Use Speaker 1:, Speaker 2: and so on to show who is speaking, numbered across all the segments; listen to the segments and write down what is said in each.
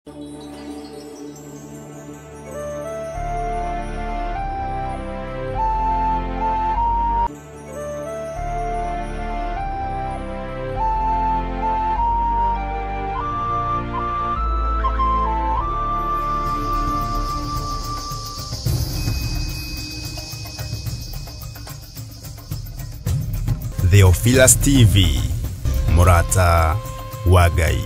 Speaker 1: Theophilus TV, Murata wa Ngai.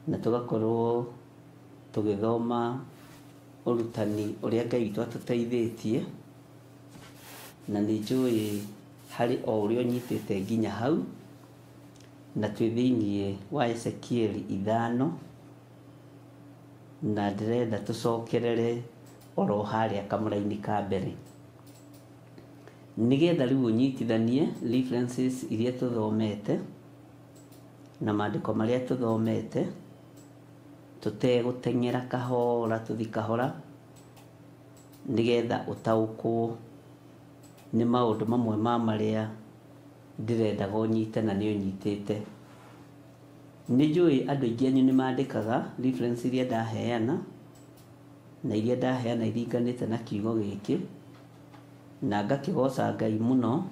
Speaker 2: Na tugakorwo tugithoma urutani uria Ngai witũ atũteithĩtie, na nĩ njũĩ harĩ o ũrĩa ũnyitĩte nginya hau, na twĩ thĩinĩ wa Ezekieli 5, na ndĩrenda tũcokerere oro harĩa kamũra-inĩ ka mbere, nĩgetha rĩu ũnyitithanie references iria tũthomete na maandĩko marĩa tũthomete, tutegũteng'era kahora, tuthi kahora, nĩgetha ũtaũkwo nĩ maũndũ mamwe ma marĩa ndĩrendaga ũnyite na nĩ ũnyitĩte. Nĩ njũĩ andũ aingĩ anyu nĩ mandĩkaga reference iria ndaheana, na iria ndaheana iringanĩte na kiugo gĩkĩ, na ngakĩgoca Ngai mũno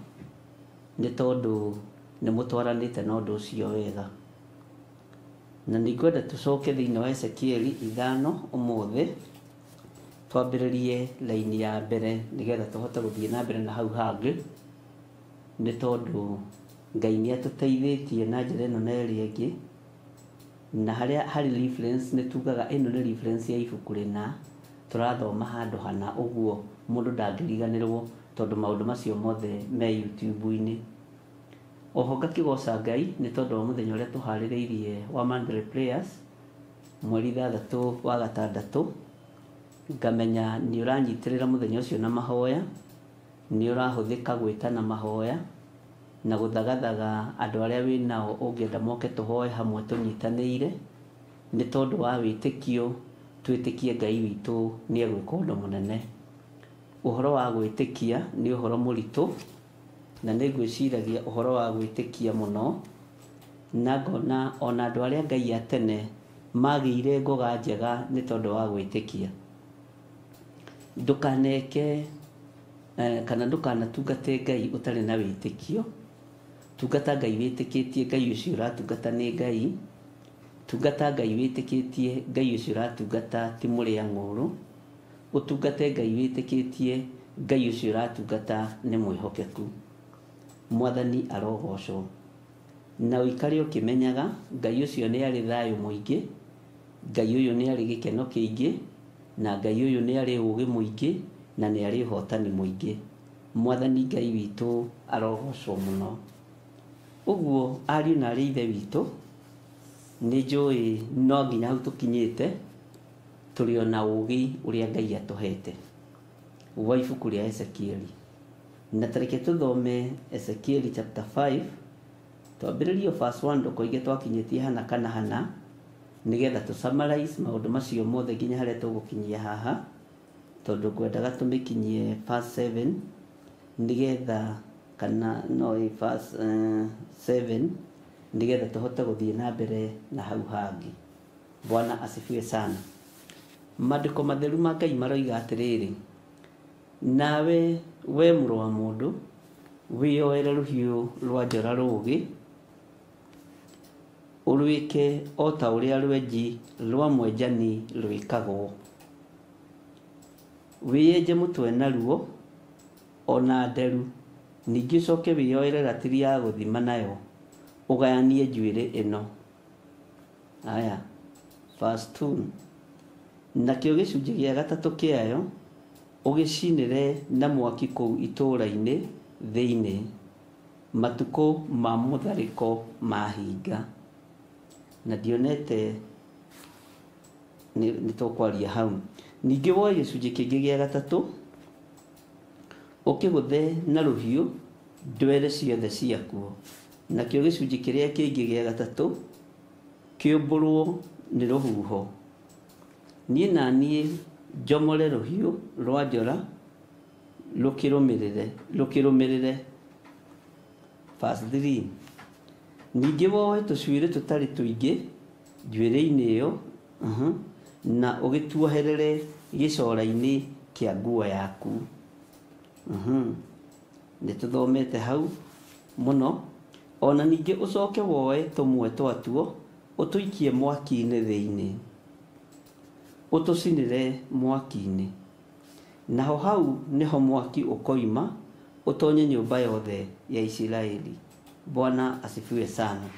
Speaker 2: nĩ tondũ nĩ mũtwaranĩte na ũndũ ũcio wega. Na nĩngwenda tũcoke thĩinĩ wa Ezekieli 5 ũmũthĩ, twambĩrĩrie raini ya mbere nĩgetha tũhote gũthiĩ na mbere na hau hangĩ, nĩ tondũ Ngai nĩ atũteithĩtie na njĩra ĩno na ĩrĩa ĩngĩ, na harĩa harĩ reference nĩ tugaga ĩno nĩ reference ya ibuku rĩna, tũrathoma handũ hana, ũguo mũndũ ndangĩriganĩrwo tondũ maũndũ macio mothe me YouTube-inĩ. Oho ngakĩgoca Ngai nĩ tondũ wa mũthenya ũrĩa tũharĩrĩirie wa Monday prayers mweri 3 wa gatandatũ, ngamenya nĩ ũranyitĩrĩra mũthenya ũcio na mahoya, nĩ ũrahũthĩka gwĩtana mahoya na gũthagathaga andũ arĩa wĩnao ũngĩenda moke tũhoe hamwe tũnyitanĩire, nĩ tondũ wa wĩtĩkio twĩtĩkie Ngai witũ nĩ egwĩka ũndũ mũnene. Ũhoro wa gwĩtĩkia nĩ ũhoro mũritũ, na nĩ ngwĩciragia ũhoro wa gwĩtĩkia mũno, na ngona ona andũ arĩa Ngai a tene magĩire ngoga njega nĩ tondũ wa gwĩtĩkia. Ndũkaneke kana ndũkanatungate Ngai ũtarĩ na wĩtĩkio. Tungata Ngai wĩtĩkĩtie Ngai ũcio ũratungata nĩ Ngai, tungata Ngai wĩtĩkĩtie Ngai ũcio ũratungata ti mũrĩa ng'ũrũ, ũtungate Ngai wĩtĩkĩtie Ngai ũcio ũratungata nĩ mwĩhokeku. Mwathani arogocwo, na ũikare ũkĩmenyaga Ngai ũcio nĩ arĩ thayũ mũingĩ, Ngai ũyũ nĩ arĩ gĩkeno kĩingĩ, na Ngai ũyũ nĩ arĩ ũũgĩ mũingĩ, na nĩ arĩ ũhotani mũingĩ. Mwathani Ngai witũ arogocwo mũno. Ũguo ariũ na arĩ ithe witũ, nĩ njũĩ no nginya hau tũkinyĩte tũrĩ ona ũũgĩ ũrĩa Ngai atũhete wa ibuku rĩa Ezekieli. Na tareke tũthome Ezekieli chapter 5, twambĩrĩrie verse 1 ndũkoige twakinyĩtie hana kana hana, nĩgetha tũ summarize maũndũ macio mothe nginya harĩa tũgũkinyia haha, tondũ ngwendaga tũmĩkinyie verse 7, nĩgetha kana no verse 7, nĩgetha tũhote gũthiĩ na mbere na hau hangĩ. Bwana asifiwe sana. Maandĩko matheru ma Ngai maroiga atĩrĩrĩ, nawe we mũrũ wa mũndũ wĩyoere rũhiũ rwa njora rũũgĩ, ũrwĩke o ta ũrĩa rwenji rwa mwenjani rwĩkagwo, wĩyenje mũtwe naruo ona nderu, ningĩ ũcoke wĩyoere ratiri ya gũthima nayo, ũgayanie njuĩrĩ ĩno. Aya, verse 2, nakĩo gĩcunjĩ gĩa gatatũ kĩayo ũgĩcinĩre na mwaki kũu itũũra-inĩ thĩinĩ, matukũ ma mũtharĩko mahinga. Na ndionete nĩ tũkwaria hau. Ningĩ woe gĩcunjĩ kĩngĩ gĩa gatatũ ũkĩgũthe na rũhiũ ndwere ciothe ciakuo, nakĩo gĩcunjĩ kĩrĩa kĩngĩ gĩa gatatũ kĩũmbũrwo nĩ rũhuho. Niĩ na niĩ njomore rũhiũ rwa njora rũkĩrũmĩrĩre. Verse 3. Ningĩ woe tũcuĩrĩ tũtarĩ tũingĩ njuĩrĩ-inĩ ĩyo na ũgĩtuoherere gĩcora-inĩ kĩa nguo yaku. Nĩ tũthomete hau mũno. Ona ningĩ ũcoke woe tũmwe twatuo ũtũikie mwaki-inĩ thĩinĩ, ũtũcinĩre mwaki-inĩ. Naho hau nĩho mwaki ũkoima ũtonye nyũmba yothe ya Isiraeli. Bwana asifiwe sana.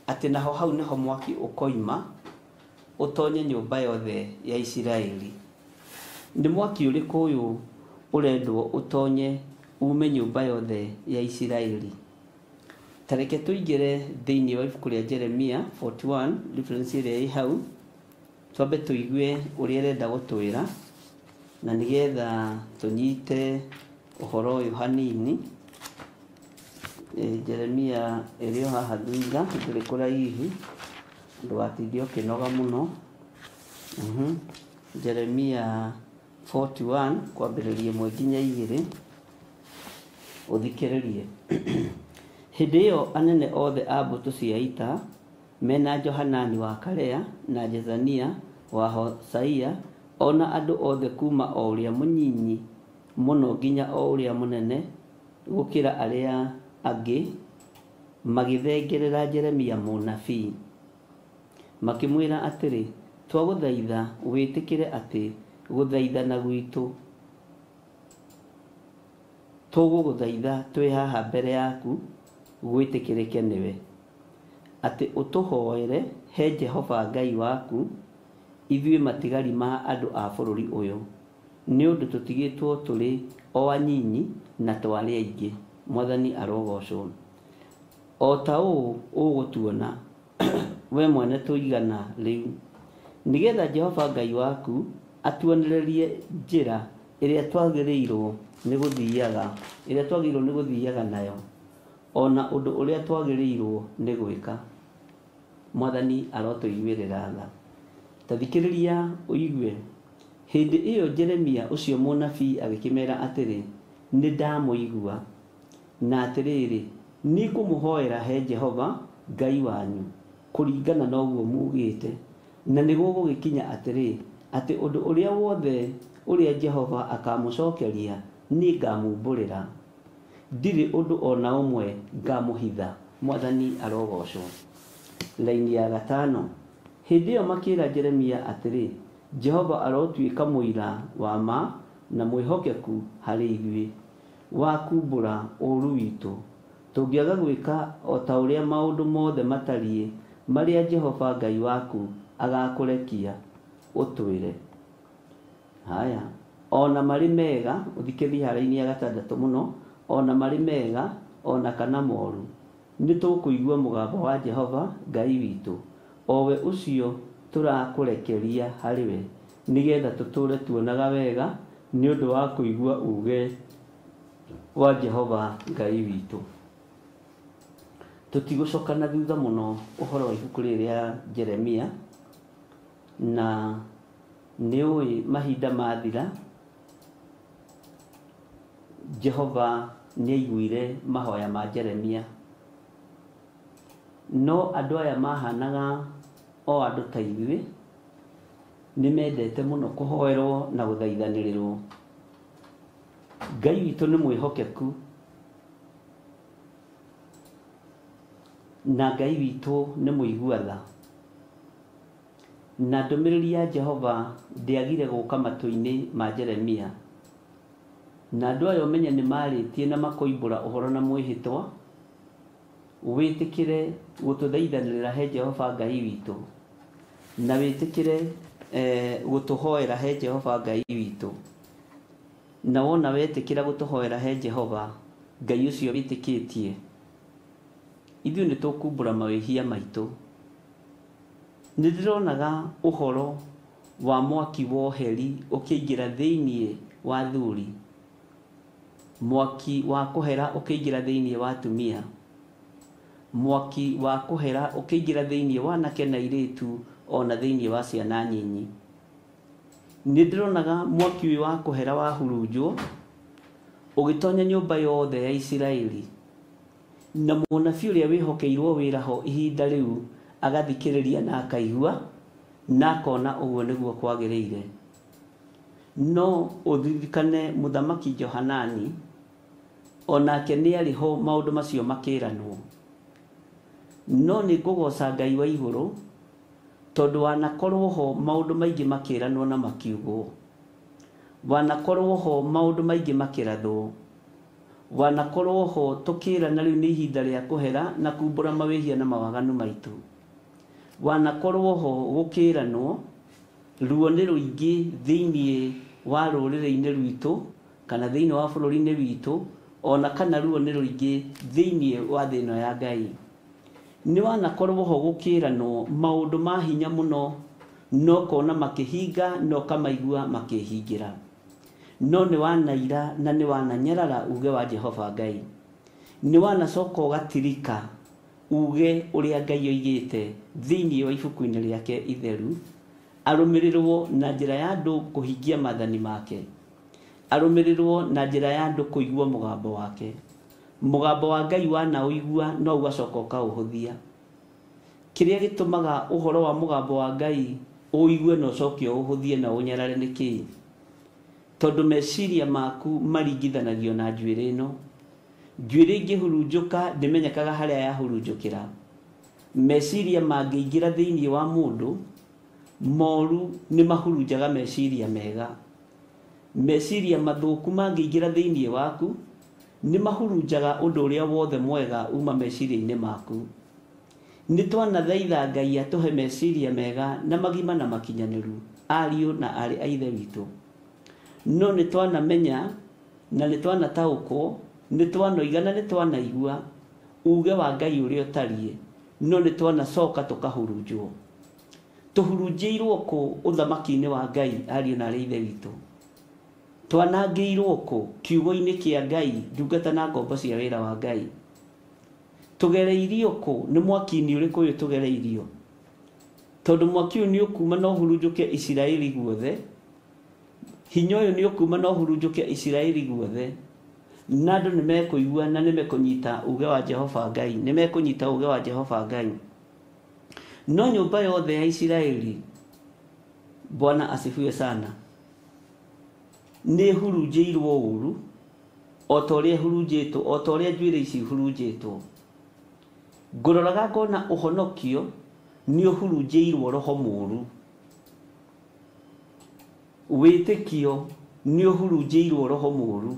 Speaker 2: Atĩ naho hau nĩho mwaki ũkoima ũtonye nyũmba yothe ya Isiraeli. Nĩ mwaki ũrĩkũ ũyũ ũrendwo ũtonye ume nyũmba yothe ya Isiraeli? Tareke tũingĩre thĩinĩ wa ibuku rĩa Jeremia 41, reference ĩrĩa ĩ hau, twambe tũigue ũrĩa arenda gũtwĩra, na nĩgetha tũnyite ũhoro ũyũ hanini. Jeremia ĩrĩ o haha thutha, ndĩrĩ kũraihu, ndũgatinde ũkĩnoga mũno. Jeremia 41 kwambĩrĩria 1 nginya 2, ũthikĩrĩrie. Hĩndĩ ĩyo anene othe a mbũtũ cia ita mena Johanani wa Karea na Jezania wa Hosaia, ona andũ othe kuma o ũrĩa mũnyinyi mũno nginya o ũrĩa mũnene gũkĩra arĩa angĩ, magĩthengerera Jeremia mũnabii, makĩmwĩra atĩrĩ, twagũthaitha wĩtĩkĩre atĩ gũthaithana gwitũ tũgũgũthaitha twĩ haha mbere yaku gwĩtĩkĩrĩke nĩwe, atĩ ũtũhoere he Jehova Ngai waku ithuĩ matigari ma andũ a bũrũri ũyũ, nĩ ũndũ tũtigĩtwo tũrĩ o anyinyi na twarĩ aingĩ. Mwathani arogocwo. O ta ũũ ũgũtuona we mwene tũigana rĩu, nĩgetha Jehova Ngai waku atuonererie njĩra ĩrĩa twagĩrĩirwo nĩ gũthiaga nayo, ona ũndũ ũrĩa twagĩrĩirwo nĩ gwĩka. Mwathani arotũiguĩrĩra tha. Tathikĩrĩria ũigue. Hĩndĩ ĩyo Jeremia ũcio mũnabii agĩkĩmera atĩrĩ, nĩ ndamũigua, na atĩrĩrĩ, nĩ ngũmũhoera he Jehova Ngai wanyu kũringana na ũguo mugĩte, na nĩ gũgũgĩkinya atĩrĩ, atĩ ũndũ ũrĩa wothe ũrĩa Jehova akamũcokeria nĩ ngamumbũrĩra, ndirĩ ũndũ ona ũmwe ngamũhitha. Mwathani arogocwo. Laini ya 5. Hĩndĩ ĩyo makĩĩra Jeremia atĩrĩ, Jehova arotuĩka mũira wa ma na mwĩhokeku harĩ ithuĩ, wa kumbũra ũũru witũ, tũngĩaga gwĩka o ta ũrĩa maũndũ mothe matariĩ marĩa Jehova Ngai waku agakũrekia ũtwĩre. Haya, ona marĩ mega, ũthikĩrĩrie harĩ-inĩ ya 6 mũno, ona marĩ mega, ona kana moru, nĩ tũkũigua mũgambo wa Jehova Ngai witũ, o we ũcio tũrakũrekeria harĩ we, nĩgetha tũtũre tuonaga wega nĩ ũndũ wa kũigua uge wa Jehova Ngai witũ. Tũtigũcokana thutha mũno ũhoro wa ibuku rĩrĩa Jeremia, na nĩ ũĩ mahinda mathira Jehova nĩ aiguire mahoya ma Jeremia, no andũ aya mahanaga o andũ ta ithuĩ, nĩ mendete mũno kũhoerwo na gũthaithanĩrĩrwo. Ngai witũ nĩ mwĩhokeku, na Ngai witũ nĩ mũigua tha, na ndũmĩrĩri ya Jehova ndĩagire gũka matũ-inĩ ma Jeremia, na andũ aya ũmenye nĩ marĩtie na makoimbũra ũhoro na mwĩhĩtwa, wĩtĩkĩre gũtũthaithanĩrĩra he Jehova Ngai witũ, na wĩtĩkĩre gũtũhoera he Jehova Ngai witũ, na wona wetĩkĩra gũtũhoera he Jehova Ngai ũcio wĩtĩkĩtie, ithuĩ nĩ tũkumbũra mawĩhia maitũ. Nĩ ndĩronaga ũhoro wa mwaki woheri ũkĩingĩra thĩinĩ wa thuri, mwaki wa kuhera ukĩingĩra thĩinĩ wa atumia, mwaki wa kuhera ukĩingĩra thĩinĩ wa anake na airĩtu ona thĩinĩ wa ciana nyinyi. Nĩ ndĩronaga mwaki ũyũ wa kuhera wahurunjwo ũgĩtonya nyũmba yothe ya Isiraeli, na mũnabii ũrĩa wĩhokeirwo wĩra ho ihinda rĩu agathikĩrĩria na akaigua na akona ũguo nĩguo kwagĩrĩire. No ũririkane Mũthamaki Johanani onake nĩ arĩ ho maũndũ macio makĩranwo. No nĩ ngũgoca Ngai wa igũrũ tondũ wanakorwo ho maũndũ maingĩ makĩranwo na makiugwo, wanakorwo ho maũndũ maingĩ makĩrathwo, wanakorwo ho tũkĩrana rĩu nĩ ihinda rĩa kũhera na kumbũra mawĩhia na mawaganu maitũ, wanakorwo ho gũkĩranwo ruo nĩ rũingĩ thĩinĩ wa rũrĩrĩ-inĩ rwitũ kana thĩinĩ wa bũrũri-inĩ witũ, ona kana ruo nĩ rũingĩ thĩinĩ wa thĩ ĩno ya Ngai. Nĩ wanakorwo ho gũkĩranwo maũndũ ma hinya mũno, no kona makĩhinga no kamaigua makĩhingĩra. No nĩ wanaira na nĩ wananyarara uge wa Jehova Ngai, nĩ wanacoka ũgatirika uge ũrĩa Ngai oigĩte thĩinĩ wa ibuku-inĩ rĩake itheru, arũmĩrĩrwo na njĩra ya andũ kũhingia maathani make, arũmĩrĩrwo na njĩra ya andũ kũigua mũgambo wake. Mũgambo wa Ngai wanaũigua no ũgacoka ũkaũhũthia. Kĩrĩa gĩtũmaga ũhoro wa mũgambo wa Ngai ũigue na ũcoke ũhũthie na ũnyarare nĩ kĩĩ? Tondũ meciria maku maringithanagio na njuĩrĩ ĩno. Njuĩrĩ ingĩhurunjũka ndĩmenyekaga harĩa yahurunjũkĩra. Meciria mangĩingĩra thĩinĩ wa mũndũ moru nĩ mahurunjaga meciria mega. Meciria mathũku mangĩingĩra thĩinĩ waku nĩ mahurunjaga ũndũ ũrĩa wothe mwega uma meciria-inĩ maku. Nĩ twanathaitha Ngai atũhe meciria mega na magima na makinyanĩru, ariũ na arĩ a Ithe witũ. No nĩ twanamenya na nĩ twanataũkwo, nĩ twanoiga na nĩ twanaigua uge wa Ngai ũrĩa ũtariĩ, no nĩ twanacoka tũkahurunjwo. Tũhurunjĩirwo kũ ũthamaki-inĩ wa Ngai, ariũ na arĩ a Ithe witũ? Twanangĩirwo kũ kiugo-inĩ kĩa Ngai, ndungata na ngombo cia wĩra wa Ngai? Tũgereirio kũ nĩ mwaki-inĩ ũrĩkũ ũyũ tũgereirio? Tondũ mwaki ũyũ nĩ ũkuma na ũhurunjũke Isiraeli guothe, hinya ũyũ nĩ ũkuma na ũhurunjũke Isiraeli guothe, na andũ nĩ mekũigua na nĩ mekũnyita uge wa Jehova Ngai, nĩ mekũnyita uge wa Jehova Ngai. No nyũmba yothe ya Isiraeli, Bwana asifiwe sana, nĩ hurunjĩirwo ũru o ta ũrĩa hurunjĩtwo, o ta ũrĩa njuĩrĩ ici hurunjĩtwo. Ngũroraga ngona ũhonokio nĩ ũhurunjĩirwo roho mũũru, wĩtĩkio nĩ ũhurunjĩirwo roho mũũru.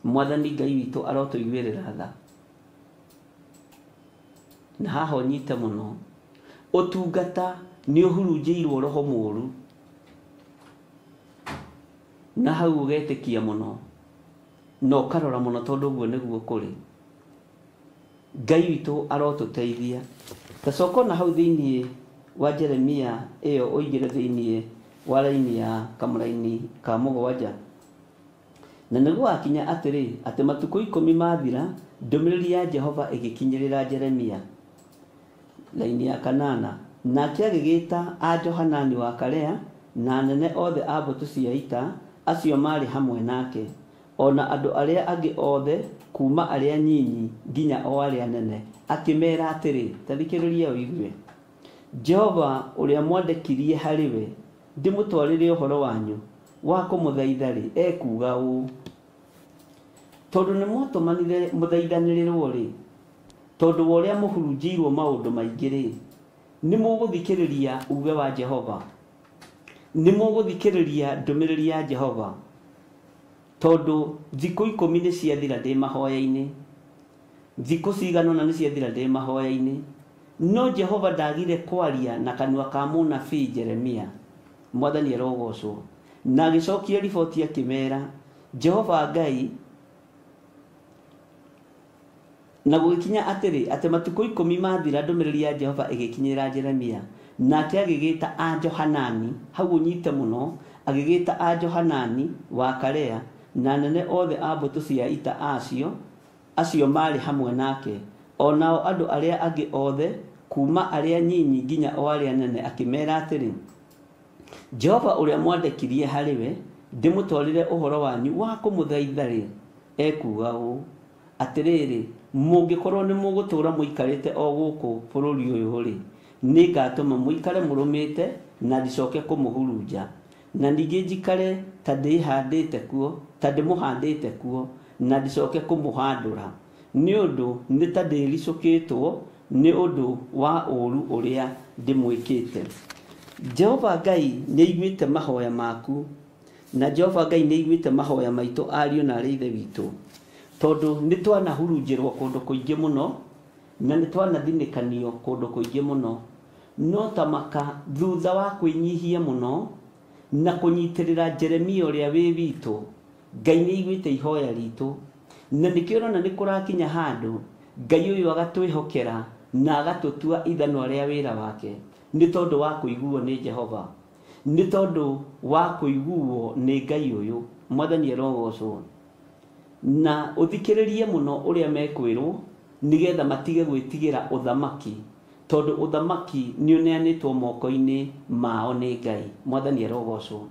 Speaker 2: Mwathani Ngai witũ arotũiguĩrĩra tha, na haha ũnyite mũno, ũtungata nĩ ũhurunjĩirwo roho mũũru, na hau ũgetĩkia mũno na ũkarora mũno tondũ ũguo nĩguo kũrĩ. Ngai witũ arotũteithia. Tacoka na hau thĩinĩ wa Jeremia ĩyo ũigĩre thĩinĩ wa raini ya kamũraini ka mũgwanja. Na nĩguo wakinya atĩrĩ, atĩ matukũ 10 mathira, ndũmĩrĩri ya Jehova ĩgĩkinyĩrĩra Jeremia. Raini ya 8, nake agĩgĩta a Johanani wa Karea na anene othe a mbũtũ cia ita acio marĩ hamwe nake, ona andũ arĩa angĩ othe kuma arĩa nyinyi nginya o arĩa anene, akĩmera atĩrĩ, ta thikĩrĩria ũigue, Jehova ũrĩa mwandekirie harĩ we ndĩmũtwarĩre ũhoro wanyu wa kũmũthaitha-rĩ, ekuga ũũ: tondũ nĩ mwatũmanire mũthaithanĩrĩrwo-rĩ, tondũ wa ũrĩa mũhurunjĩirwo maũndũ maingĩ-rĩ, nĩ mũgũthikĩrĩria uge wa Jehova, nĩ mũgũthikĩrĩria ndũmĩrĩri ya Jehova. Tondũ thikũ 10 nĩ ciathira ndĩ mahoya-inĩ, thikũ cigana ũna nĩ ciathira ndĩ mahoya-inĩ, no Jehova ndagire kwaria na kanua ka mũnabii Jeremia. Mwathani arogocwo. Na agĩcokia riboti akĩmera, Jehova Ngai, na gũgĩkinya atĩrĩ, atĩ matukũ 10 mathira, ndũmĩrĩri ya Jehova ĩgĩkinyĩra Jeremia, nake agĩgĩta a Johanani, hau ũnyite mũno, agĩgĩta a Johanani wa Karea na anene othe a mbũtũ cia ita acio marĩ hamwe nake, onao andũ arĩa angĩ othe kuma arĩa nyinyi nginya o arĩa nene, akĩmera atĩrĩ, Jehova ũrĩa mwandekirie harĩ we ndĩmũtwarĩre ũhoro wanyu wa kũmũthaitha-rĩ, ekuga ũũ atĩrĩrĩ, mũngĩkorwo nĩ mũgũtũũra mũikarĩte o gũkũ bũrũri ũyũ-rĩ, nĩngatũma mũikare mũrũmĩte na ndicoke kũmũhurunja, na ningĩ njikare ta ndĩmũhandĩte kuo na ndicoke kũmũhandũra, nĩ ũndũ nĩ ta ndĩricũkĩtwo nĩ ũndũ wa ũũru ũrĩa ndĩmwĩkĩte. Jehova Ngai nĩaiguĩte mahoya maku, na Jehova Ngai nĩaiguĩte mahoya maitũ ariũ na arĩ ithe witũ, tondũ nĩ twanahurunjĩrwo kũndũ kũingĩ mũno na nĩ twanathinĩkanio kũndũ kũingĩ mũno, no ta maka thutha wa kwĩnyihia mũno na kũnyitĩrĩra Jeremia ũrĩa wĩ witũ, Ngai nĩaiguĩte ihoya ritũ, na nĩkĩo ũrona nĩ kũrakinya handũ Ngai ũyũ agatwĩhokera na agatũtua ithanwa rĩa wĩra wake, nĩ tondũ wa kũiguo nĩ Jehova, nĩ tondũ wa kũiguo nĩ Ngai ũyũ. Mwathani arogocwo, na ũthikĩrĩrie mũno ũrĩa mekwĩrwo nĩgetha matige gwĩtigĩra ũthamaki, tondũ ũthamaki nĩ ũneanĩtwo moko-inĩ mao nĩ Ngai. Mwathani arogocwo.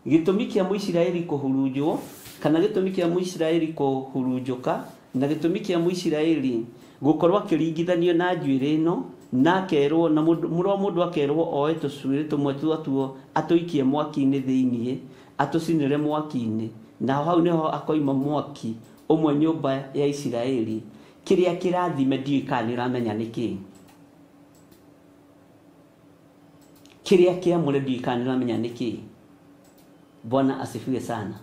Speaker 2: Gĩtũmi kĩa Mũisiraeli kũhurunjwo kana gĩtũmi kĩa Mũisiraeli kũhurunjũka na gĩtũmi kĩa Mũisiraeli gũkorwo akĩringithanio na njuĩrĩ ĩno na akerwo, na mũndũ akerwo oe tũcuĩrĩ tũmwe twatuo atũikie mwaki-inĩ thĩiniĩ, atũcinĩre mwaki-inĩ, na hau nĩho akoima mwaki ũmwe nyũmba ya Isiraeli. Kĩrĩa kĩrathime ndiũĩ kana nĩũramenya nĩkĩ, kĩrĩa kĩamũre ndiũĩ kana nĩũramenya nĩkĩ. Bwana asifiwe sana.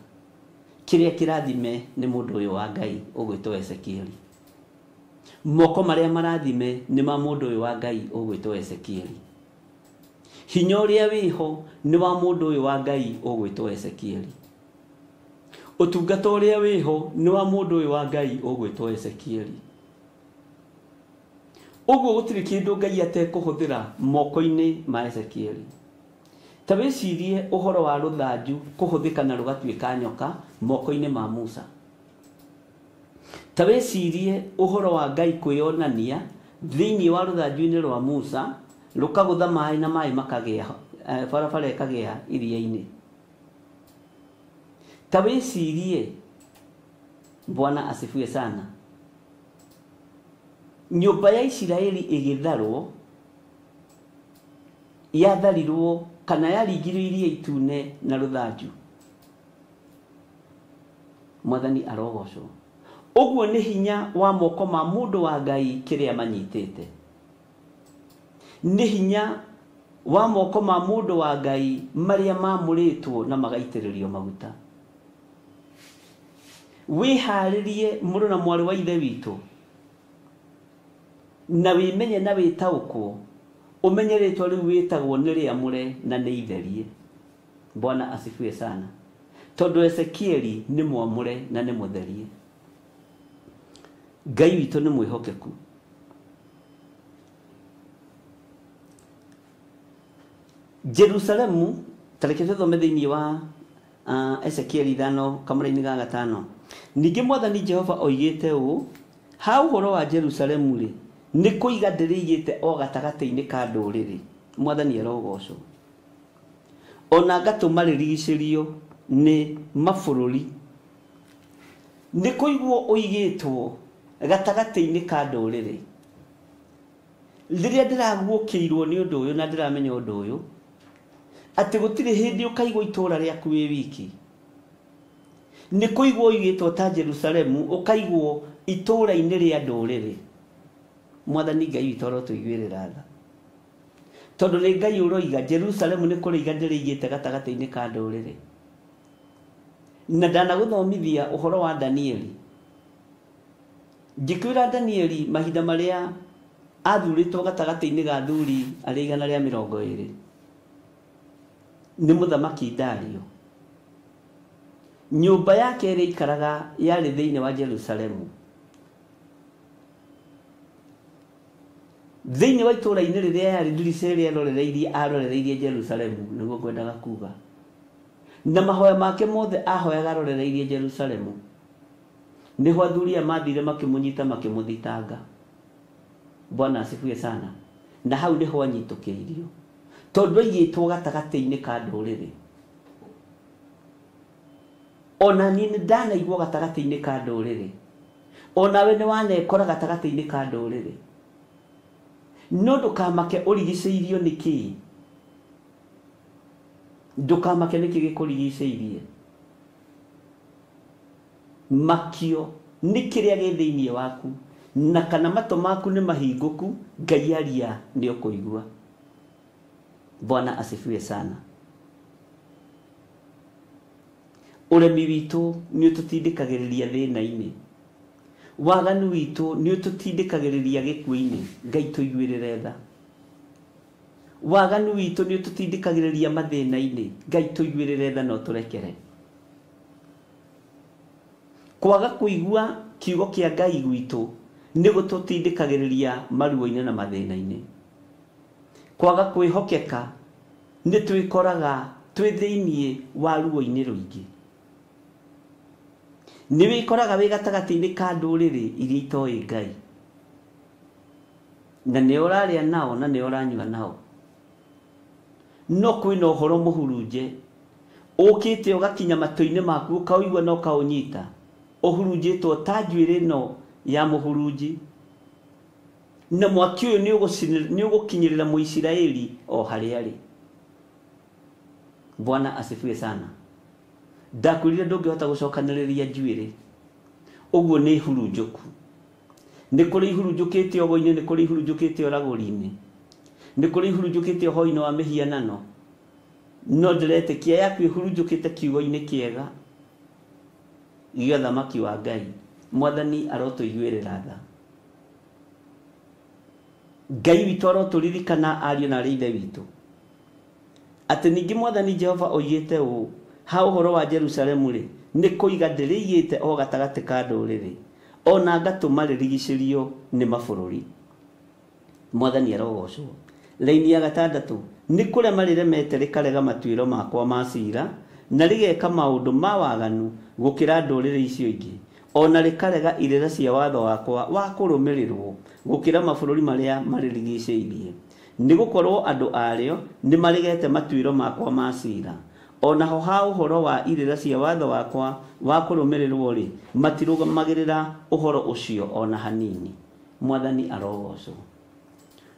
Speaker 2: Kĩrĩa kĩrathime nĩ mũndũ ũyũ wa Ngai ũgwĩtwo Ezekieli. Moko marĩa marathime nĩ ma mũndũ ũyũ wa Ngai ũgwĩtwo Ezekieli. Hinya ũrĩa wĩho nĩ wa mũndũ ũyũ wa Ngai ũgwĩtwo Ezekieli. Ũtungata ũrĩa wĩho nĩ wa mũndũ ũyũ wa Ngai ũgwĩtwo Ezekieli. Ũguo gũtirĩ kĩndũ Ngai atekũhũthĩra moko-inĩ ma Ezekieli. Ta wĩcirie ũhoro wa rũthanju kũhũthĩka na rũgatuĩka nyoka moko-inĩ ma Musa. Ta wĩcirie ũhoro wa Ngai kwĩonania thĩinĩ wa rũthanju-inĩ rwa Musa, rũkagũtha maĩ na maĩ makagĩa, barabara ĩkagĩa iria-inĩ. Ta wĩcirie, Bwana asifiwe sana, nyũmba ya Isiraeli ĩgĩtharwo, yatharirwo kana yaringirio iria itune na rũthanju. Mwathani arogocwo. Ũguo nĩ hinya wa moko ma mũndũ wa Ngai kĩrĩa manyitĩte. Nĩ hinya wa moko ma mũndũ wa Ngai marĩa mamũrĩtwo na magaitĩrĩrio maguta. Wĩharĩrie mũrũ na mwarĩ wa ithe witũ, na wĩmenye na wĩtaũkwo, ũmenye rĩtwa rĩu wĩtagwo nĩ rĩamũre na nĩ itherie. Bwana asifiwe sana. Tondũ Ezekieli nĩ mwamũre na nĩ mũtherie. Ngai witũ nĩ mwĩhokeku. Jerusalemu, tareke tũthome thĩinĩ wa Ezekieli 5 kamũra-inĩ ga 5. Ningĩ Mwathani Jehova oigĩte ũũ, ha ũhoro wa Jerusalemu-rĩ, nĩ kũiga ndĩrĩigĩte o gatagatĩ-inĩ ka ndũrĩrĩ. Mwathani arogocwo. Ona ngatũma rĩrigicĩrio nĩ mabũrũri. Nĩ kũiguo ũigĩtwo gatagatĩ-inĩ ka ndũrĩrĩ. Rĩrĩa ndĩraguũkĩirwo nĩ ũndũ ũyũ na ndĩramenya ũndũ ũyũ, atĩ gũtirĩ hĩndĩ ũkaigwo itũũra rĩaku wĩ wiki. Nĩ kũiguo ũigĩtwo ta Jerusalemu, ũkaigwo itũũra-inĩ rĩa ndũrĩrĩ. Mwathani Ngai witũ arotũiguĩrĩra tha, tondũ nĩ Ngai ũroiga Jerusalemu nĩ kũrĩiga ndĩrĩigĩte gatagatĩ-inĩ ka ndũrĩrĩ. Na ndanagũthomithia ũhoro wa Danieli, ngĩkwĩra Danieli mahinda marĩa athurĩtwo gatagatĩ-inĩ ga athuri arĩa 120 nĩ mũthamaki Dario. Nyũmba yake ĩrĩa aikaraga yarĩ thĩinĩ wa Jerusalemu. Thĩinĩ wa itũũra-inĩ rĩrĩa yarĩ ndirica ĩrĩa arorereirie Jerusalemu, nĩguo ngwendaga kuga. na mahoya make mothe ahoyaga arorereirie Jerusalemu. Niho athuri mathire makimunyita makimuthitanga. Bwana asifiwe sana. Na hau niho anyitũkĩirio, tondũ aigĩtwo gatagatĩ-inĩ ka ndũrĩrĩ. Ona niĩ nĩndanaigwo gatagatĩ-inĩ ka ndũrĩrĩ, onawe nĩ wanekora gatagatĩ-inĩ ka ndũrĩrĩ. No ndũkamake ũrigicĩirio nĩkĩ? Ndũkamake nĩkĩ gĩkũrigicĩirie? Makio nĩ kĩrĩa gĩ thĩinĩ waku, na kana matũ maku nĩ mahingũku, Ngai aria nĩ ũkũigua. Bwana asifiwe sana. Ũremi witũ nĩ ũtũtindĩkagĩrĩria thĩna-inĩ. Waganu witũ nĩ ũtũtindĩkagĩrĩria gĩkuũ-inĩ. Ngai tũiguĩrĩre tha. Waganu witũ nĩ ũtũtindĩkagĩrĩria mathĩna-inĩ. Ngai tũiguĩrĩre tha na ũtũrekere. Kwaga kũigua kiugo kĩa Ngai gwitũ nĩ gũtũtindĩkagĩrĩria maruo-inĩ na mathĩna-inĩ. Kwaga kwĩhokeka nĩ twĩkoraga twĩ thĩinĩ wa ruo-inĩ rũingĩ. Nĩ wĩkoraga wĩ gatagatĩ-inĩ ka ndũrĩrĩ iria itoĩ Ngai, na nĩ ũrarĩa nao na nĩ ũranyua nao. No kwĩna ũhoro mũhurunje ũkĩte ũgakinya matũ-inĩ maku ũkaũigua na ũkaũnyita, ũhurunjĩtwo ta njuĩrĩ ĩno ya mũhurunji, na mwaki ũyũ nĩ ũgũkinyĩrĩra Mũisiraeli o harĩa arĩ. Bwana asifiwe sana. Ndakwĩrire ndũngĩhota gũcokanĩrĩria njuĩrĩ, ũguo nĩ hurunjũku. Nĩ kũrĩ ihurunjũkĩte ogo-inĩ, nĩ kũrĩ ihurunjũkĩte oragũri-inĩ, nĩ kũrĩ ihurunjũkĩte ũhoro-inĩ wa mĩhianano. No ndĩretĩkia yaku ihurunjũkĩte kiugo-inĩ kĩega gĩa thamaki wa Ngai. Mwathani arotũiguĩrĩra tha. Ngai witũ arotũririkana ariũ na ithe witũ, atĩ ningĩ Mwathani Jehova oigĩte ũũ ha ũhoro wa Jerusalemu rĩ, nĩ kũiga ndĩrĩigĩte o gatagatĩ ka ndũrĩrĩ, ona ngatũma rĩrigicĩrio nĩ mabũrũri. Mwathani arogocwo. Raini ya 6, nĩ kũrema rĩremete rĩkarega matuĩro makwa ma ciira, na rĩgeka maũndũ ma waganu gũkĩra ndũrĩrĩ icio ingĩ, ona rĩkarega irĩra cia watho wakwa wa kũrũmĩrĩrwo gũkĩra mabũrũri marĩa marĩrigicĩirie. Nĩ gũkorwo andũ arĩo nĩ marĩgete matuĩro makwa ma ciira, ona ho ha ũhoro wa irĩra cia watho wakwa wa kũrũmĩrĩrwo rĩ, matirũgamagĩrĩra ũhoro ũcio ona hanini. Mwathani arogocwo.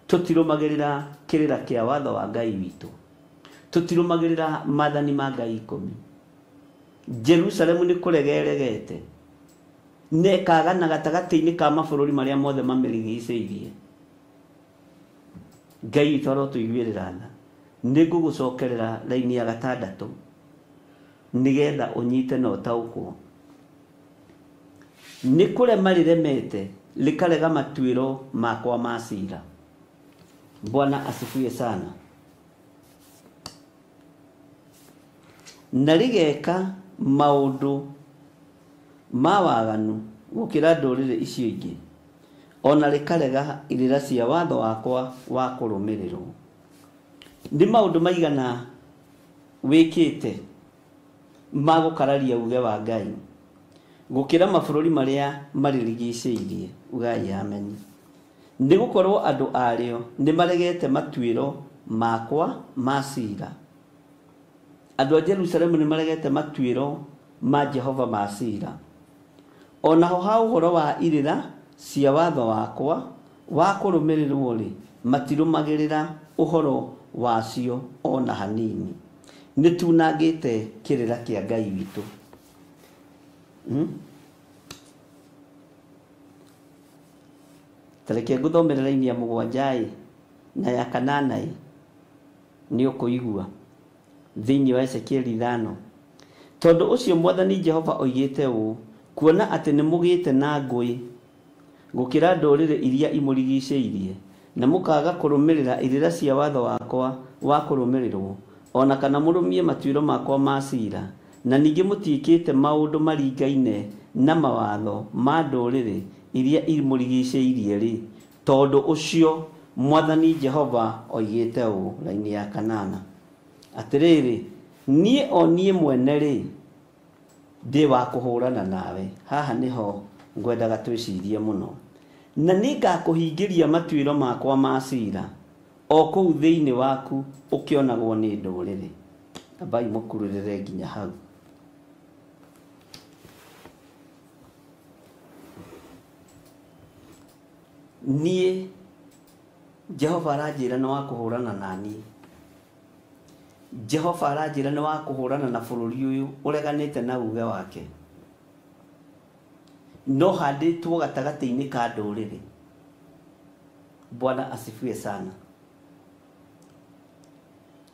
Speaker 2: Tũtirũmagĩrĩra kĩrĩra kĩa watho wa Ngai witũ, tũtirũmagĩrĩra maathani ma Ngai 10. Jerusalemu nĩ kũregeregete, nekagana gatagatĩ-inĩ ka mabũrũri marĩa mothe mamĩrigicĩirie. Ngai witũ arotũiguĩrĩra tha. Nĩ ngũgũcokerera raini ya 6 nĩgetha ũnyite na ũtaũkwo. Nĩ kũrema rĩremete rĩkarega matuĩro makwa ma ciira. Bwana asifiwe sana. Na rĩgeka maũndũ ma waganu gũkĩra ndũrĩrĩ icio ingĩ, ona rĩkarega irĩra cia watho wakwa wa kũrũmĩrĩrwo. Nĩ maũndũ maigana wĩkĩte ma gũkararia uge wa Ngai gũkĩra mabũrũri marĩa marĩrigicĩirie? Ugai ameni. Nĩ gũkorwo andũ arĩo nĩ maregete matuĩro makwa ma ciira. Andũ a Jerusalemu nĩ maregete matuĩro ma Jehova ma ciira. Ona ho ha ũhoro wa irĩra cia watho wakwa wa kũrũmĩrĩrwo rĩ, matirũmagĩrĩra ũhoro wacio ona hanini. Nĩ tunangĩte kĩrĩra kĩa Ngai witũ. Tareke ngũthomera raini ya 7 na ya 8 nĩ ũkũigua thĩinĩ wa Ezekieli 5. Tondũ ũcio Mwathani Jehova oigĩte ũũ, kuona atĩ nĩ mũgĩte na ngũĩ gũkĩra ndũrĩrĩ iria imũrigicĩirie, na mũkaga kũrũmĩrĩra irĩra cia watho wakwa wa kũrũmĩrĩrwo, ona kana mũrũmie matuĩro makwa ma ciira, na ningĩ mũtiĩkĩte maũndũ maringaine na mawatho ma ndũrĩrĩ iria imũrigicĩirie rĩ, tondũ ũcio Mwathani Jehova oigĩte ũũ, raini ya 8, atĩrĩrĩ, nie o nie mwene ri ndi wa kuhurana nawe haha niho ngwendaga twicirie muno na ningakuhingiria matuiro makwa ma cira o kuu thiini waku ukionagwo ni nduriri abai mukururire nginya hau nie Jehova aranjira ni wa kuhurana nani Jehova aranjira ni wa kuhurana na bururi uyu ureganite na uge wake no handitwo gatagati-ini ka nduriri Bwana asifiwe sana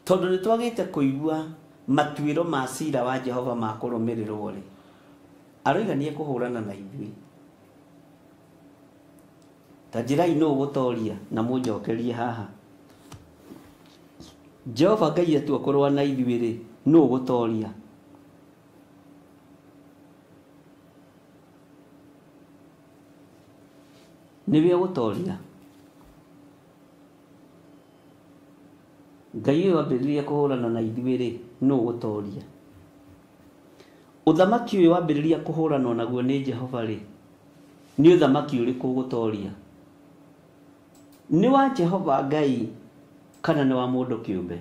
Speaker 2: tondu ni twagite kuigua matuiro ma cira wa Jehova ma kurumirirwo ri aroiganie kuhurana na ithui tajirai no gutoria na munjokerie haha Jehova Ngai etua kurwa na ithui ri no gutoria niwe gutoria Ngai uyu wambiririe kuhurana na ithui ri no gutoria uthamaki uyu wambiririe kuhurana naguo ni Jehova ri ni uthamaki uriku gutoria ni wa Jehova Ngai kana ni wa mundu kiumbe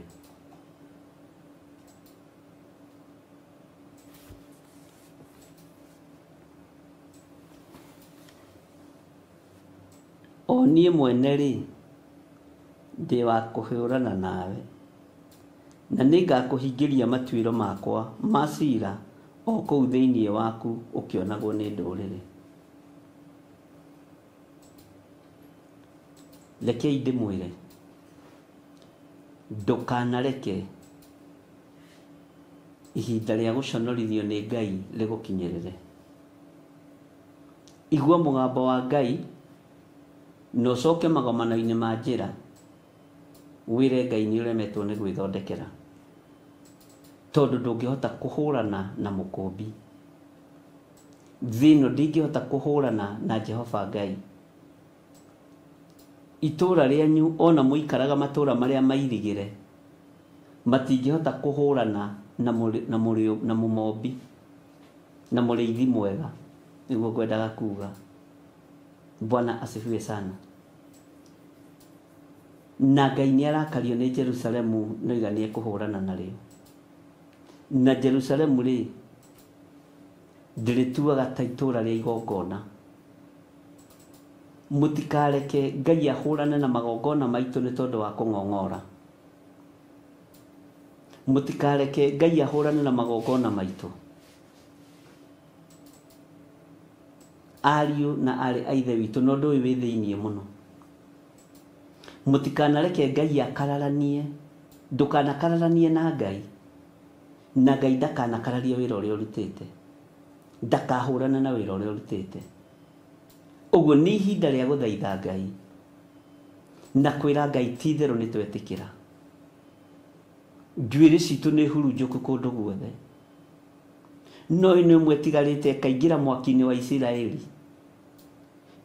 Speaker 2: o nie mwene ri ndi wa kuhurana nawe na ningakuhingiria matuiro makwa ma cira o kuu thiini waku ukionagwo ni nduriri rekei ndimwire ndukanareke ihinda ria guconorithio ni Ngai rigukinyirire igua mugambo wa Ngai no coke magomano-ini ma njira wire Ngai ni uremetwo ni gwithondekera tondu ndungihota kuhurana na mukumbi thino ndingihota kuhurana na Jehova Ngai itura rianyu ona muikaraga matura maria mairigire matingihota kuhurana na mumombi na muriithi mwega niguo ngwendaga kuga Bwana asifiwe sana na Ngai ni arakario ni Jerusalemu no iganie kuhurana nario na Jerusalemu ri ndirituaga ta itura ria igongona mutikareke Ngai ahurane na magongona maitu ni tondu wa kung'ong'ora mutikareke Ngai ahurane na magongona maitu ariu na ari aithe witu no ndui wi thiini muno mutikanareke Ngai akararanie ndukanakararanie na Ngai na Ngai ndakanakararia wira uria urutite ndakahurana na wira uria urutite uguo ni ihinda ria guthaitha Ngai na kwira Ngai titheru ni twetikira njuiri citu ni hurunjuku kundu guothe no ino mwetigarite kaingira mwaki-ini wa Isiraeli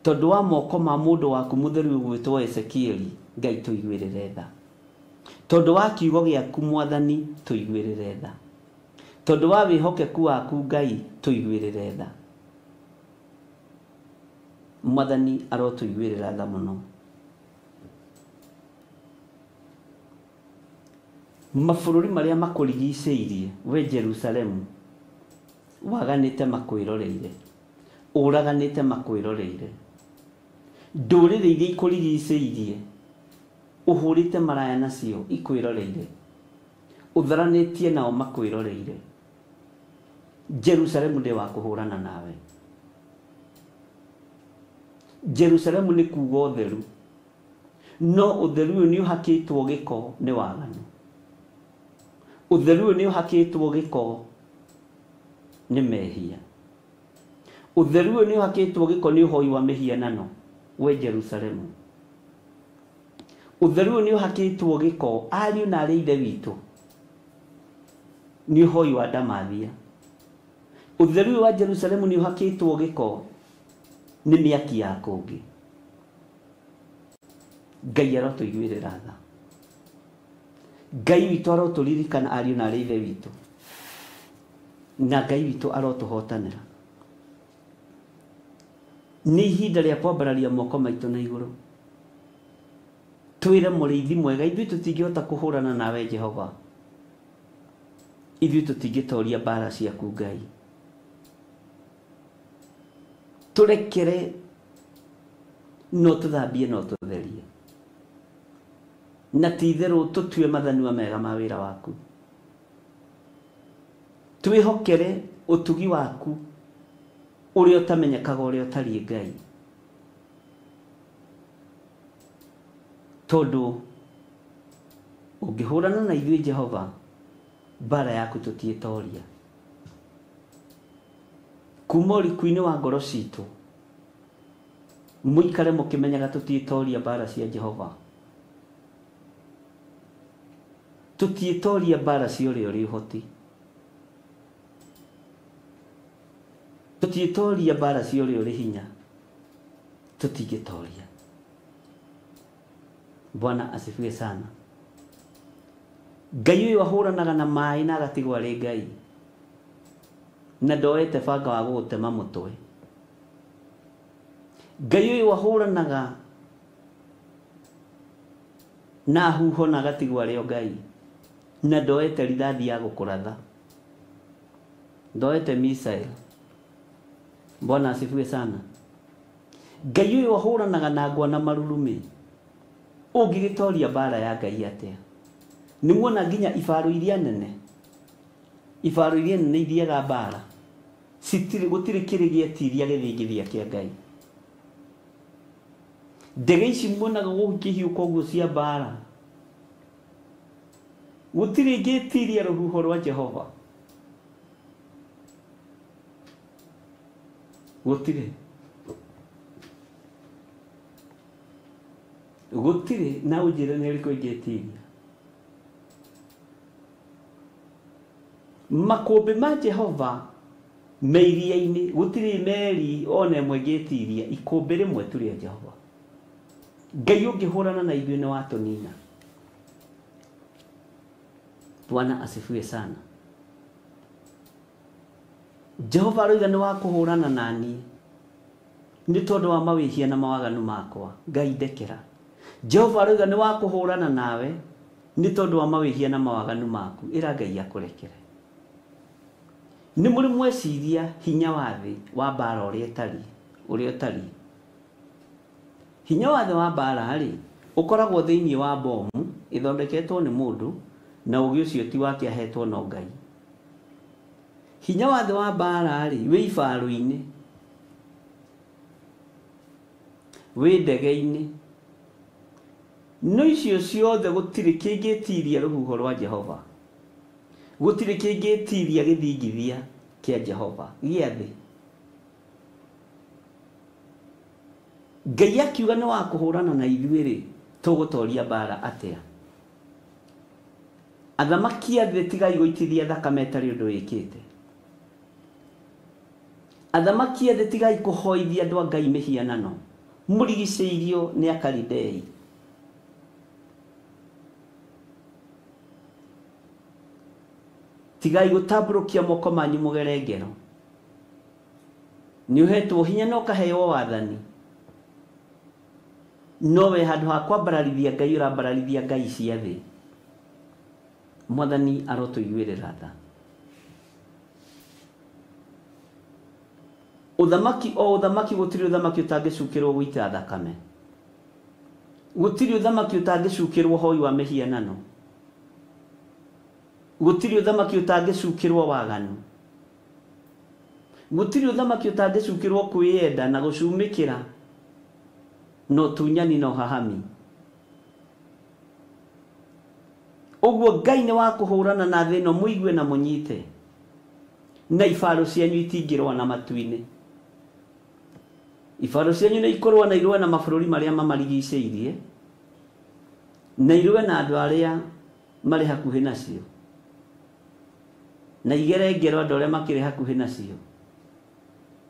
Speaker 2: tondu wa moko ma mundu waku mutheru gwitwo Ezekieli Ngai tuiguirire tha tondu wa kiugo giaku Mwathani tuiguirire tha tondu wa wihokeku waku Ngai tuiguirire tha Mwathani arotuiguirira tha muno mabururi maria makurigiceirie we Jerusalemu waganite makwiroreire uraganite makwiroreire ndurire iria ikurigiceirie uhurite maraya nacio ikwiroreire utharanitie nao makwiroreire Jerusalemu ndi wa kuhurana nawe Jerusalemu ni kuuga utheru no utheru uyu ni uhakitwo giko ni waganu utheru uyu ni uhakitwo giko ni mehia utheru uyu ni uhakitwo giko ni uhoi wa mihianano we Jerusalemu utheru uyu ni uhakitwo giko ariu na ari ithe witu ni uhoi wa ndamathia utheru uyu wa Jerusalemu ni uhakitwo giko ni miaki ya kungi Ngai arotuiguirira tha Ngai witũ arotũririkana ariũ na ithe witũ, na Ngai witũ arotũhotanĩra. Nĩ ihinda rĩa kwambararia moko maitũ na igũrũ, twĩre mũrĩithi mwega, ithuĩ tũtingĩhota kũhũrana nawe Jehova, ithuĩ tũtingĩtoria mbara ciaku Ngai. Tũrekere, no tũthambie, no tũtherie, na ti-itherũ tũtue mathanwa mega ma wĩra waku. Twĩhokere ũtugi waku ũrĩa ũtamenyekaga, ũrĩa ũtariĩ Ngai, tondũ ũngĩhũrana na ithuĩ Jehova, mbara yaku tũtiĩtoria. Kuma ũriku-inĩ wa ngoro citũ, mũikare mũkĩmenyaga tũtiĩtoria mbara cia Jehova, tũtiĩtoria mbara cia ũrĩa ũrĩ ũhoti, tũtiĩtoria mbara cia ũrĩa ũrĩ hinya, tũtingĩtoria. Bwana asifiwe sana. Ngai ũyũ ahũranaga na maĩ na agatigwo arĩ Ngai, na ndoete banga wa gũgũtema mũtwe. Ngai ũyũ ahũranaga na huho na agatigwo arĩ Ngai, na ndoete rithathi ya gũkũratha, ndoete missile. Bwana asifiwe sana. Ngai ũyũ ahũranaga na ngwa na marurumĩ, ũngĩgĩtoria mbara ya Ngai atĩa? Nĩmuona nginya ibarũ iria nene, ibarũ iria nene ithiaga mbara, gũtirĩ kĩrĩ gĩetiria gĩthingithia kĩa Ngai. Ndege ici muonaga gũkĩhiũka ũguo cia mbara, gũtirĩ ingĩtiria rũhuho rwa Jehova, gũtirĩ na ũnjĩre nĩ rĩkũ ingĩtiria. Makũmbĩ ma Jehova me iria-inĩ, gũtirĩ meri ona ĩmwe ĩngĩtiria ikũmbĩ rĩmwe tu rĩa Jehova. Ngai ũngĩhũrana na ithuĩ nĩ watũnina. Bwana asifiwe sana. Jehova aroiga nĩ wa kũhũrana naniĩ nĩ tondũ wa mawĩhia na mawaganu makwa. Ngai ndekera. Jehova aroiga nĩ wa kũhũrana nawe nĩ tondũ wa mawĩhia na mawaganu maku. Ĩra Ngai akũrekere. Nĩ mũrĩ mweciria hinya wa thĩ wa mbara ũrĩa ũtariĩ. Hinya wa thĩ wa mbara rĩ, ũkoragwo thĩinĩ wa bomu ĩthondeketwo nĩ mũndũ, na ũgĩ ũcio ti wake ahetwo no Ngai. Hinya wa thĩ wa mbara rĩ, wĩ ibarũ-inĩ, wĩ ndege-inĩ, no icio ciothe gũtirĩ kĩngĩtiria rũhuho rwa Jehova, gũtirĩ kĩngĩtiria gĩthingithia kĩa Jehova gĩa thĩ. Ngai akiuga nĩ wa kũhũrana na ithuĩ rĩ, tũgũtoria mbara atĩa? Athamaki a thĩ tigai gũitithia thakame ĩtarĩ ũndũ wĩkĩte. Athamaki a thĩ tigai kũhoithia andũ a Ngai mĩhianano, mũrigicĩirio nĩ Akalidei. Tigai gũtambũrũkia moko manyu mũgere ngero. Nĩ ũhetwo hinya na ũkaheo wathani, nowe handũ ha kwambararithia Ngai ũrambararithia ngai cia thĩ. Mwathani arotũiguĩrĩra tha. Uthamaki gũtirĩ ũthamaki ũtangĩcukĩrwo gũita thakame, gũtirĩ ũthamaki ũtangĩcukĩrwo hoi wa mĩhianano, gũtirĩ ũthamaki ũtangĩcukĩrwo waganu, gũtirĩ ũthamaki ũtangĩcukĩrwo kwĩyenda na gũcumĩkĩra no tunyani no hahami. Ũguo Ngai nĩ wa kũhũrana na thĩ ĩno, mũigue na mũnyite, na ibarũ cianyu itingĩrũa na matu-inĩ. Ibarũ cianyu nĩ ikũrũa na irũe na mabũrũri marĩa mamarigicĩirie, na irũe na andũ arĩa marĩ hakuhĩ nacio, na igere ngero andũ arĩa makĩrĩ hakuhĩ nacio.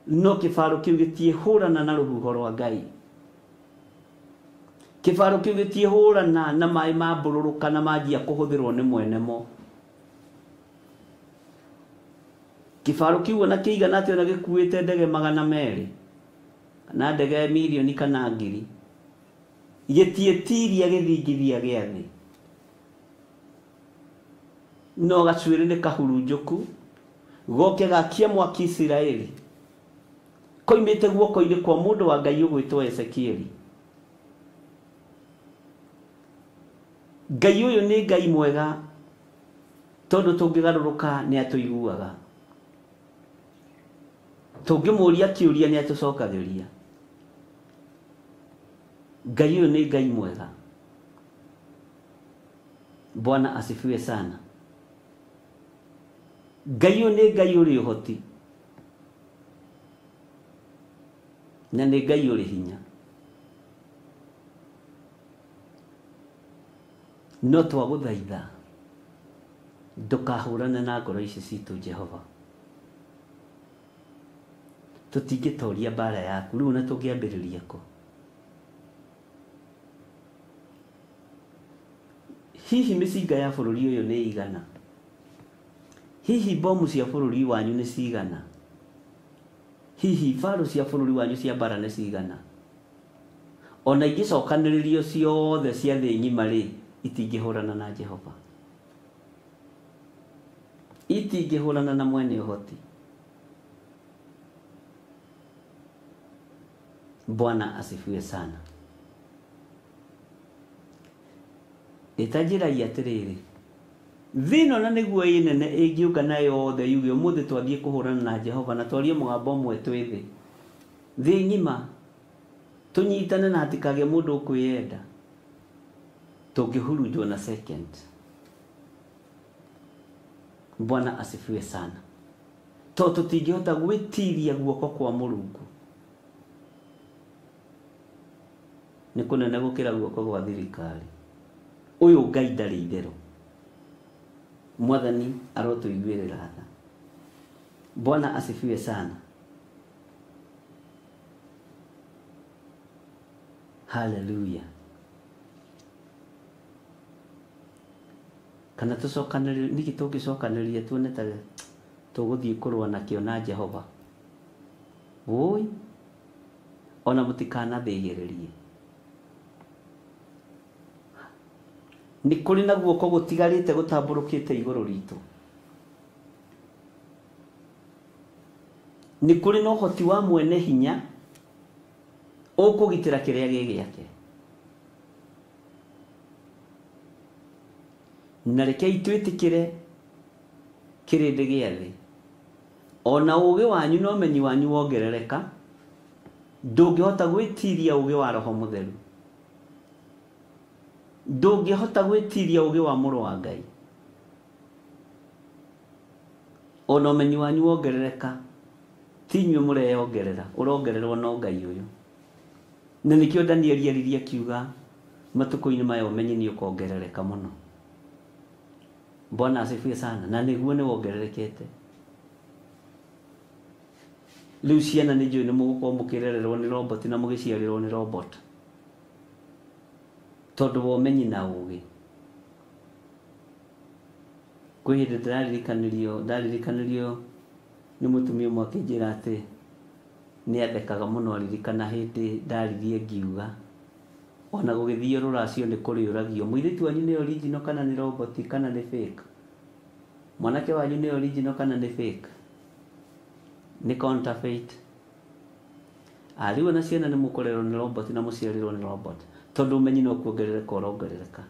Speaker 2: No kĩbarũ kĩu gĩtiĩhũrana na rũhuho rwa Ngai. Kĩbaro kĩu gĩtiĩhũrana na maĩ mambũrũrũka na manjia kũhũthĩrwo nĩ mwene mo. Kĩbaro kĩu ona kĩigana atĩ ona gĩkuĩte ndege 200 kana ndege milioni kana ngiri, gĩtiĩtiria gĩthingithia gĩa thĩ. No gacuĩrĩ nĩ kahurunjũku goke gakia mwaki Isiraeli, koimĩte guoko-inĩ kwa mũndũ wa Ngai ũgwĩtwo Ezekieli. Ngai ũyũ nĩ Ngai mwega, tondũ tũngĩgarũrũka nĩ atũiguaga, tũngĩmũũria kĩũria nĩ atũcokagĩria. Ngai ũyũ nĩ Ngai mwega. Bwana asifiwe sana. Ngai ũyũ nĩ Ngai ũrĩ ũhoti, na nĩ Ngai ũrĩ hinya. No twagũthaitha ndũkahũrane na ngoro ici citũ Jehova. Tũtingĩtoria mbara yaku, rĩu na tũngĩambĩrĩria kũ? Hihi mĩcinga ya bũrũri ũyũ nĩ igana? Hihi bomu cia bũrũri wanyu nĩ cigana? Hihi mbaro cia bũrũri wanyu cia mbara nĩ cigana? Ona ingĩcokanĩrĩrio ciothe cia thĩ ng'ima rĩ, itingĩhũrana na Jehova. Itingĩhũrana na mwene ũhoti. Bwana asifiwe sana. Itanjĩragia atĩrĩrĩ, thĩno na nĩguo ĩnene ĩngĩũka na yothe yuge ũmũthĩ twathiĩ kũhũrana na Jehova na twarie mũgambo ũmwe twĩ thĩ ng'ima, tũnyitane na hatikagĩe mũndũ ũkwĩyenda, tũngĩhurunjwo na second. Bwana asifiwe sana. Tondũ tũtingĩhota gwĩtiria guoko kwa Mũrungu. Nĩ kũnene gũkĩra guoko gwa thirikari. Ũyũ Ngai ndarĩ itherũ. Mwathani arotũiguĩrĩra tha. Bwana asifiwe sana. Hallelujah. Kana tũcokanĩrĩrie, nĩkĩ tũngĩcokanĩrĩria tuone ta tũgũthiĩ kũrũa nakĩo na Jehova? Wũi, ona mũtikanathĩgĩrĩrie. Nĩ kũrĩ na guoko gũtigarĩte gũtambũrũkĩte igũrũ ritũ. Nĩ kũrĩ na ũhoti wa mwene hinya ũkũgitĩra kĩrĩa gĩ gĩake. Na rekei twĩtĩkĩre kĩrĩndĩ gĩa thĩ. Ona ũũgĩ wanyu na ũmenyi wanyu wongerereka, ndũngĩhota gwĩtiria ũũgĩ wa Roho Mũtheru. Ndũngĩhota gwĩtiria ũũgĩ wa Mũrũ wa Ngai. Ona ũmenyi wanyu wongerereka, ti inyuĩ mũreyongerera, ũrongererwo no Ngai ũyũ. Na nĩkĩo Danieli eririe akiuga, matukũ-inĩ maya ũmenyi nĩ ũkongerereka mũno. Bwana asifiwe sana. Na nĩguo nĩ wongererekete. Rĩu ciana nĩ njũĩ nĩ mũgũkorwo mũkĩrererwo nĩ robot na mũgĩciarĩrwo nĩ robot, tondũ wa ũmenyi na ũũgĩ. Kwĩ hĩndĩ ndaririkanĩrio nĩ mũtumia ũmwe akĩnjĩra atĩ nĩ athekaga mũno aririkana hĩndĩ ndaririe ngiuga ona gũgĩthiĩ rũracio nĩ kũrĩũragio, mũirĩtu wanyu nĩ original kana nĩ robot kana nĩ fake? Mwanake wanyu nĩ original kana nĩ fake? Nĩ counterfeit? Rĩu ona ciana nĩ mũkũrerwo nĩ robot na mũciarĩrwo nĩ robot, tondũ ũmenyi no kuongerereka ũrongerereka.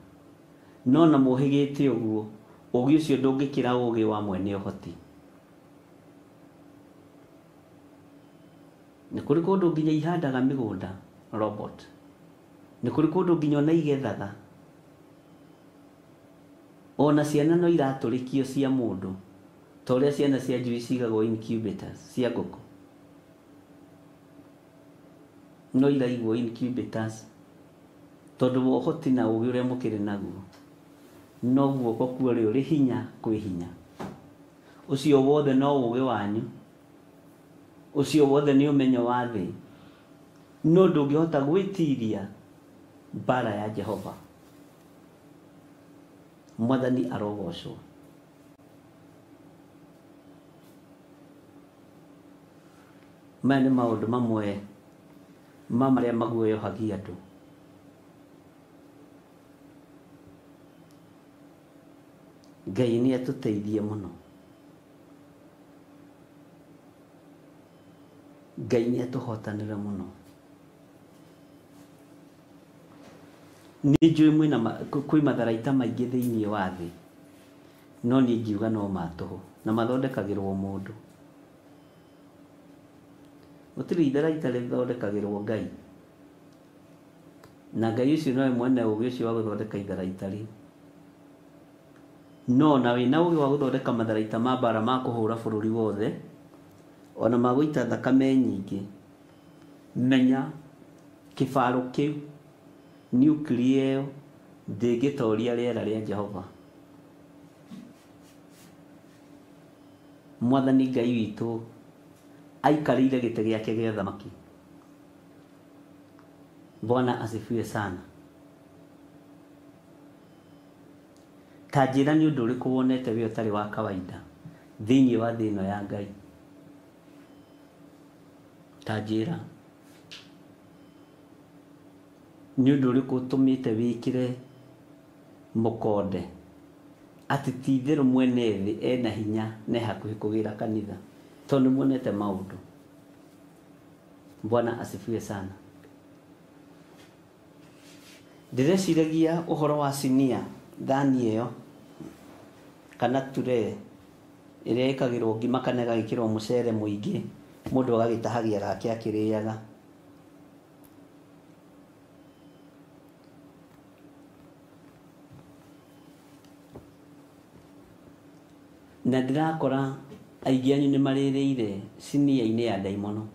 Speaker 2: No na mũhĩgĩte ũguo, ũũgĩ ũcio ndũngĩkĩra ũũgĩ wa mwene ũhoti. Nĩ kũrĩ kũndũ nginya ihandaga mĩgũnda robot. Nĩ kũrĩ kũndũ nginya ona igethaga. Ona ciana no iratũrĩkio cia mũndũ, ta ũrĩa ciana cia njui cigagwo incubators cia ngũkũ. No iraigwo incubators, tondũ wa ũhoti na ũũgĩ ũrĩa mũkĩrĩ naguo. No guoko kuo ũrĩ hinya kwĩ hinya. Ũcio wothe no ũũgĩ wanyu, ũcio wothe nĩ ũmenyo wa thĩ. No ndũngĩhota gwĩtiria bara ya Jehova. Mwathani arogocwo. Maya nĩ maũndũ mamwe marĩa maguoyohagia andũ. Ngai nĩ atũteithie mũno. Ngai nĩ atũhotanĩra mũno. Nĩ njũĩ kwĩ matharaita maingĩ thĩinĩ wa thĩ, no niĩ ngiuga no matũhũ na mathondekagĩrwo mũndũ. Gũtirĩ itharaita rĩthondekagĩrwo Ngai, na Ngai ũcio nowe mwene ũũgĩ ũcio wa gũthondeka itharaita rĩu. No na wĩna ũũgĩ wa gũthondeka matharaita ma mbara ma kũhũra bũrũri wothe, ona ma gũita thakame nyingĩ, menya kĩbaro kĩu, nuclear ĩyo ndĩngĩtoria rĩera rĩa Jehova. Mwathani Ngai witũ aikarĩire gĩtĩ gĩake gĩa ũthamaki. Bwana asifiwe sana. Ta njĩra nĩ ũndũ ũrĩkũ wonete wĩ ũtarĩ wa kawaida thĩinĩ wa thĩ ĩno ya Ngai? Ta njĩra nĩ ũndũ ũrĩkũ ũtũmĩte wĩkĩre mũkonde atĩ ti itherũ mwene thĩ ena hinya na hakuhĩ kũgĩra kanitha, tondũ muonete maũndũ? Bwana asifiwe sana. Ndĩreciragia ũhoro wa sinia, thani ĩyo kana ture ĩrĩa ĩkagĩrwo ngima kana ĩgagĩkĩrwo mũcere mũingĩ, mũndũ agagĩtahagia gake akĩrĩaga. Na ndĩrakora aingĩ anyu nĩ marĩrĩire sinia-inĩ ya ndaimono.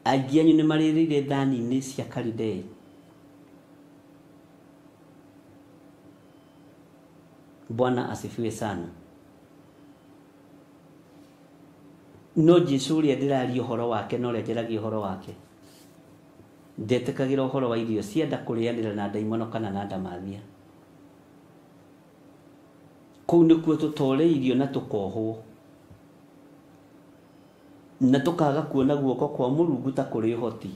Speaker 2: Aingĩ anyu nĩ marĩrĩire thani-inĩ cia Karidei. Bwana asifiwe sana. No Jesũ ũrĩa ndĩraria ũhoro wake na ũrĩa njaragia ũhoro wake ndetĩkagĩra ũhoro wa irio cienda kũrĩanĩra na ndaimono kana na ndamathia. Kũu nĩkuo tũtoreirio na tũkohwo na tũkaga kuona guoko kwa Mũrungu ta kũrĩ ũhoti.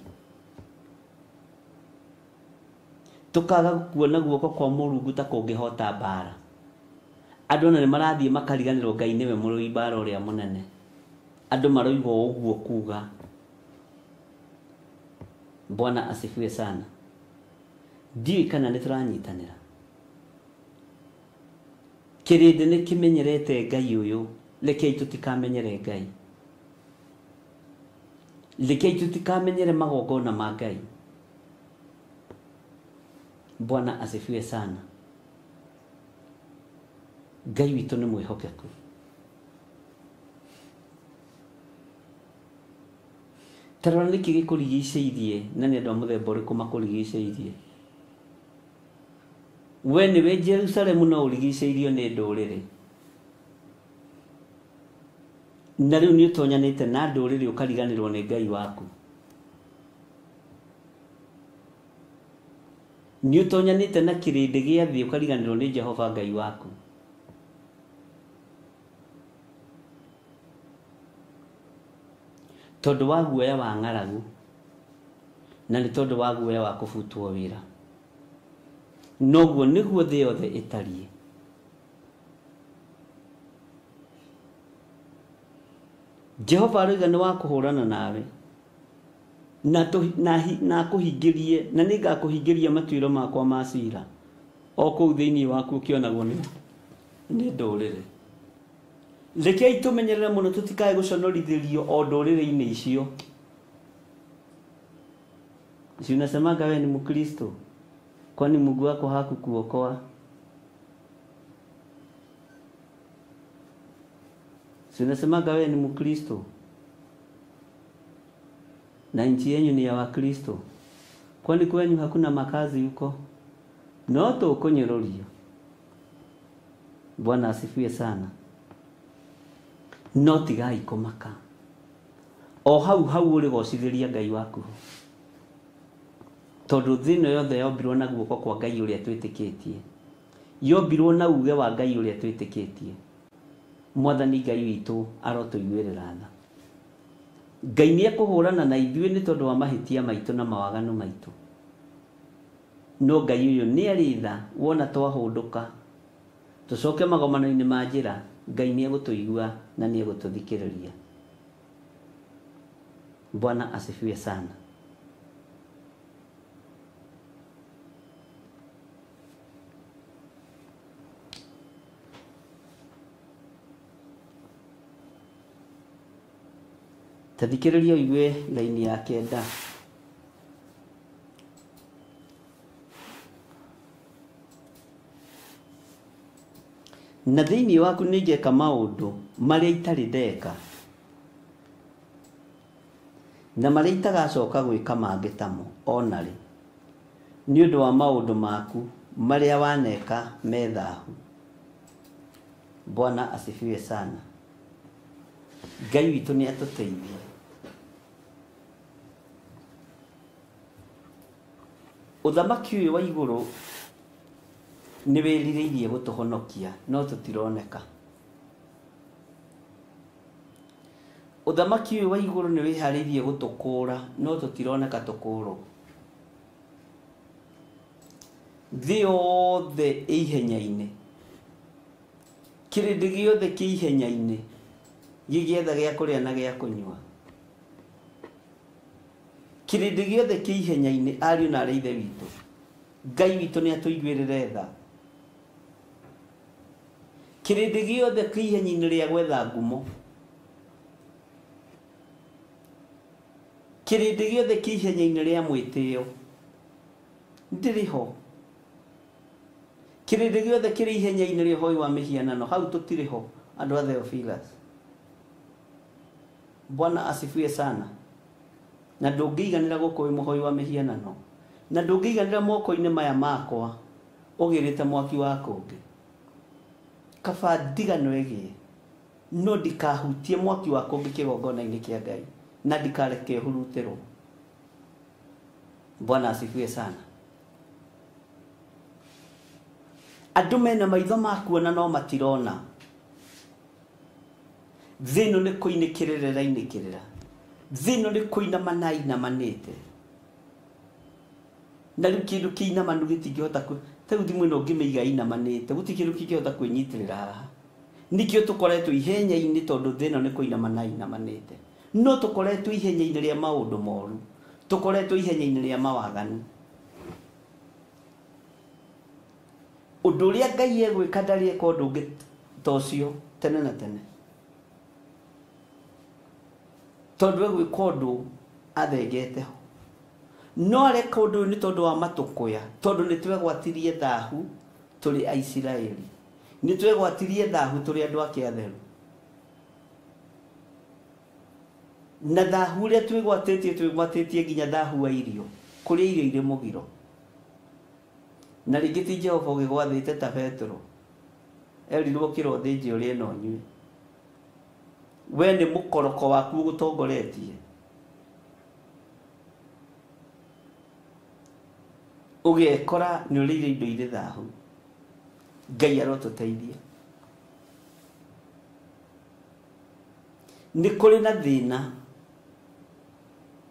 Speaker 2: Tũkaga kuona guoko kwa Mũrungu ta kũngĩhota mbara. Andũ ona nĩ marathiĩ makariganĩrwo Ngai nĩwe mũrũi mbara ũrĩa mũnene. Andũ maroigwo ũguo kuga. Bwana asifiwe sana. Ndiũĩ kana nĩ tũranyitanĩra. Kĩrĩndĩ nĩ kĩmenyerete Ngai ũyũ, rekei tũtikamenyere Ngai. Rekei tũtikamenyere magongona ma Ngai. Bwana asifiwe sana. Ngai witũ nĩ mwĩhokeku. Tarora nĩkĩ gĩkũrigicĩirie na nĩ andũ a mũthemba ũrĩkũ makũrigicĩirie? We nĩwe Jerusalemu no ũrigicĩirio nĩ ndũrĩrĩ. Na rĩu nĩ ũtonyanĩte na ndũrĩrĩ ũkariganĩrwo nĩ Ngai waku. Nĩ ũtonyanĩte na kĩrĩndĩ gĩa thĩ ũkariganĩrwo nĩ Jehova Ngai waku. Tondũ wa guoya wa ng'aragu na nĩ tondũ wa guoya wa kũbutwo wĩra. Noguo nĩguo thĩ yothe ĩtariĩ. Jehova aroiga nĩ wa kũhũrana nawe na kũhingĩrie na nĩ ngakũhingĩria matuĩro makwa ma ciira o kũu thĩinĩ waku ũkĩonagwo nĩ ndũrĩrĩ. Rekei tũmenyerere mũno tũtikae gũconorithĩrio o ndũrĩrĩ-inĩ icio. Si unasemanga wewe ni Mkristo, kwani Mungu wako hakukuokoa? Si unasemanga wewe ni Mkristo na nchi yenu ni ya Wakristo, kwani kwenyu hakuna makazi huko? No tũkũnyũrũrio. Bwana asifiwe sana. No tigai kũmaka. O hau ũrĩ gocithĩria Ngai waku. tondu thino yothe yombirwo na guoko kwa Ngai uria twitikitie, yombirwo na uge wa Ngai uria twitikitie. Mwathani Ngai witu arotuiguirira tha. Ngai ni ekuhurana na ithuĩ ni tondu wa mahitia maitu na mawaganu maitu. No Ngai uyu ni ari tha, wona twahunduka tucoke magomano-ini ma njira, Ngai ni egutuigua na ni egututhikiriria. Bwana asifiwe sana. Tathikiriria uigue laini ya kenda. Na thiini waku ningeka maundu maria itari ndeka, na maria itagacoka gwika mangi tamo onari, ni undu wa maundu maku maria waneka methahu. Bwana asifiwe sana. Ngai witu ni atuteithie. Uthamaki uyu wa iguru ni wiririirie gutuhonokia, no tutironeka. Uthamaki uyu wa iguru ni wihariirie gutukura, no tutironeka tukuru. Thĩ yothe ihenya-ini, kirindi giothe ki ihenya-ini gigietha gia kuria na gia kunyua. Kirindi giothe ki ihenya-ini, ariũ na arĩa ithe witũ, Ngai witũ ni atuiguirire tha. Kirindi giothe ki ihenya-ini ria gwetha ngumo, kirindi giothe ki ihenya-ini ria mwitio, ndiri ho. Kirindi giothe kiri ihenya-ini ria hoi wa mihianano, hau tutiri ho, andu a Theophilus. Bwana asifiwe sana. Na ndungiiganira guku wi muhoi wa mihianano, na ndungiiganira moko-ini maya makwa ugirite mwaki wa kungi. Kaba ndigano igie, no ndikahutie mwaki wa kungi kigongona-ini kia Ngai, na ndikareke hurutirwo. Bwana asifiwe sana. Andu mena maitho makuona no matirona. Thino ni kuinikirira rainikirira, thino ni kuinama na inamanite. Na riu kindu kiinamanu gitingihota ku tau thimu ino ngimiiga inamanite, guti kindu kingihota kwinyitirira haha. Nikio tukoretwo ihenya-ini tondu thino ni kuinama na inamanite. No tukoretwo ihenya-ini ria maundu moru, tukoretwo ihenya-ini ria mawaganu. Undu uria Ngai egwika ndari eka undu ungi ta ucio tene na tene. Tondu egwika undu athengete ho. No areka undu ni tondu wa matukuya, tondu ni twegwatirie thahu turi Aisiraeli, ni twegwatirie thahu turi andu ake atheru. Na thahu uria twegwatitie nginya thahu wa irio, kuria irio iri mugiro. Na ringi ti Jehova ugigwathite ta Petro, erirwo kiro thinji uria no nyue. We ni mukoroko waku gutongoretie, ugekora ni urire indo iri thahu. Ngai arotuteithia. Ni kuri na thina,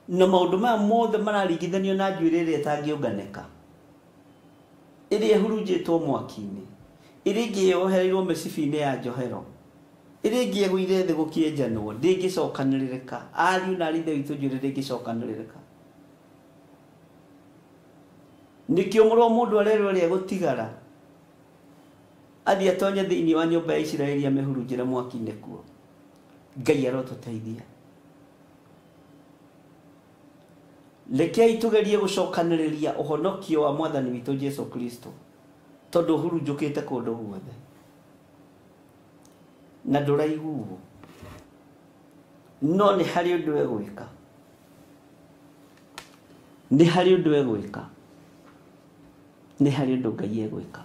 Speaker 2: na maundu maya mothe mararingithanio na njuĩrĩ ĩrĩa ĩtangĩũnganĩka, ĩrĩa ĩhurunjĩtwo mwaki-inĩ, ĩrĩa ĩngĩ yohereirwo mĩcibi-inĩ ya njohero, ĩrĩa ĩngĩ ĩgũire thĩ gũkĩenjanwo, ndĩngĩcokanĩrĩrĩka. Ariũ na arĩ ithe witũ njuĩrĩ ndĩngĩcokanĩrĩrĩka. Nĩkĩo mũrũ wa mũndũ arerwo rĩa gũtigara athiĩ atonye thĩinĩ wa nyũmba ya Isiraeli amĩhurunjĩre mwaki-inĩ kuo. Ngai arotũteithia. Rekei tugerie gucokanĩrĩria ũhonokio wa Mwathani witũ Jesu Kristo, tondu hurunjũkĩte kũndũ guothe na ndũraiguo. No nĩ harĩ ũndũ egwĩka, nĩ harĩ ũndũ egwĩka, nĩ harĩ ũndũ Ngai egwĩka.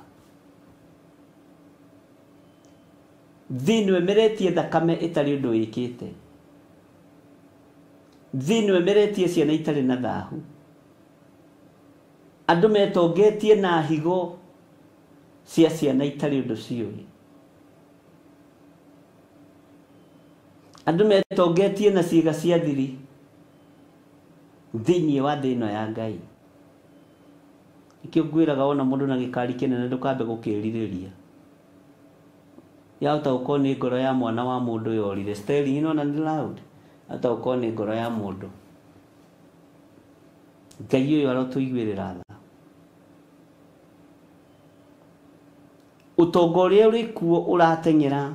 Speaker 2: Thĩinĩ emeretie thakame ĩtarĩ ũndũ wĩkĩte, thĩinĩ emeretie ciana itarĩ na thahu, Andũ metongetie na higo cia ciana itarĩ ũndũ ciũĩ. Andũ metongetie na ciĩga cia thiri thĩinĩ wa thĩ ĩno ya Ngai. Ikĩo ngwĩraga ona mũndũ na gĩkari kĩnene ndũkambe gũkĩrirĩria. Yahota gũkorwo nĩ ngoro ya mwana wa mũndũ yorire. Sterling ĩno na nĩ loud. Yahota gũkorwo nĩ ngoro ya mũndũ. Ngai ũyũ arotũiguĩrĩra tha. Ũtonga ũrĩa ũrĩ kuo ũrateng'era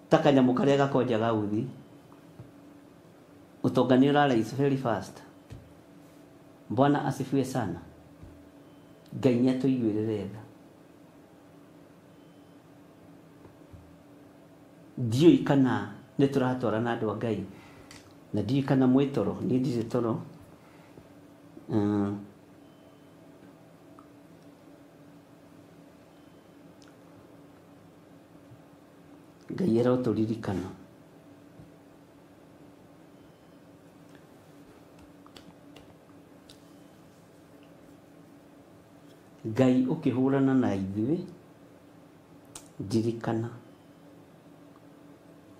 Speaker 2: ta kanyamũ karĩa gakonja gauthi. Ũtonga nĩ ũrarise very fast. Bwana asifiwe sana. Ngai nĩ atũiguĩrĩre tha. Ndiũĩ kana nĩ tũratwara na andũ a Ngai. Na ndiũĩ kana mwĩ toro, niĩ ndirĩ toro. Ngai arotũririkana. Ngai ũkĩhũrana na ithuĩ, ndirikana.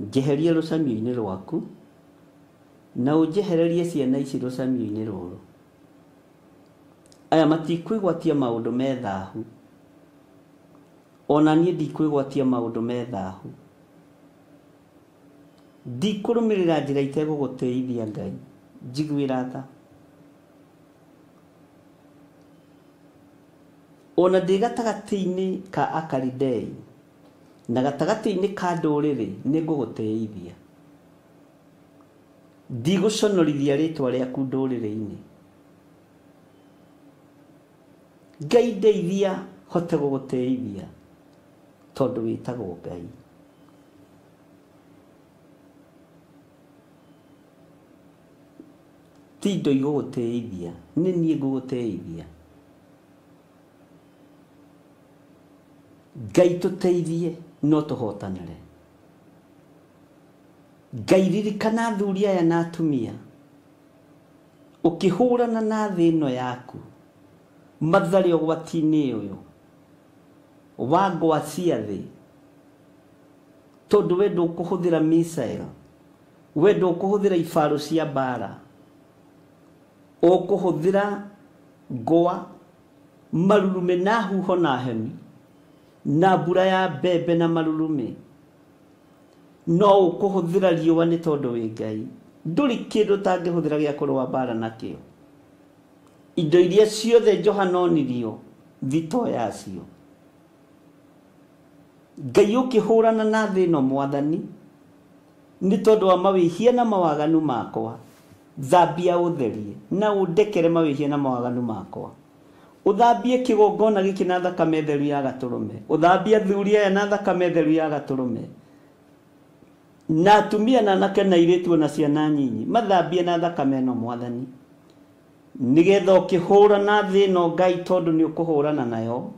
Speaker 2: Njeheria rũcamio-inĩ rwaku, na ũnjehererie ciana ici rũcamio-inĩ rũrũ. Aya matikwĩgwatia maũndũ me thaahu. Ona niĩ ndikwĩgwatia maũndũ me thaahu. Ndikũrũmĩrĩra njĩra itegũgũtĩithia Ngai. Njiguĩra tha. Ona ndĩ gatagatĩ-inĩ ka Akalidei na gatagatĩ-inĩ ka ndũrĩrĩ nĩ ngũgũtĩithia. Ndigũconorithia rĩtwa rĩaku ndũrĩrĩ-inĩ. Ngai ndeithia hote gũgũtĩithia tondũ wĩtagwo Ngai. Ti indo igũgũtĩithia, nĩ niĩ ngũgũtĩithia. Ngai tũteithie no tũhotanĩre. Ngai ririkana athuri aya na atumia ũkĩhũrana na thĩ ĩno yaku matharĩ ũgwati-inĩ ũyũ wa ngwa cia thĩ, tondũ we ndũkũhũthĩra missile, we ndũkũhũthĩra ibarũ cia mbara, ũkũhũthĩra ngwa, marurume na huho na heni na mbura ya mbembe na marurume. No ũkũhũthĩra riũa nĩ tondũ wĩ Ngai. Ndũrĩ kĩndũ ũtangĩhũthĩra gĩa kũrũa mbara nakĩo. Indo iria ciothe Johana onirio thito yacio. Ngai ũkĩhũrana na thĩ ĩno Mwathani nĩ tondũ wa mawĩhia na mawaganu makwa. Thambia ũtherie na ũndekere mawĩhia na mawaganu makwa. Ũthambie kĩgongona gĩkĩ na thakame theru ya Gatũrũme. Ũthambie athuri aya na thakame theru ya Gatũrũme. Na atumia na anake na airĩtu na ciana nyinyi mathambie na thakame ĩno Mwathani. Nĩgetha ũkĩhũrana thĩ ĩno Ngai, tondũ nĩ ũkũhũrana nayo.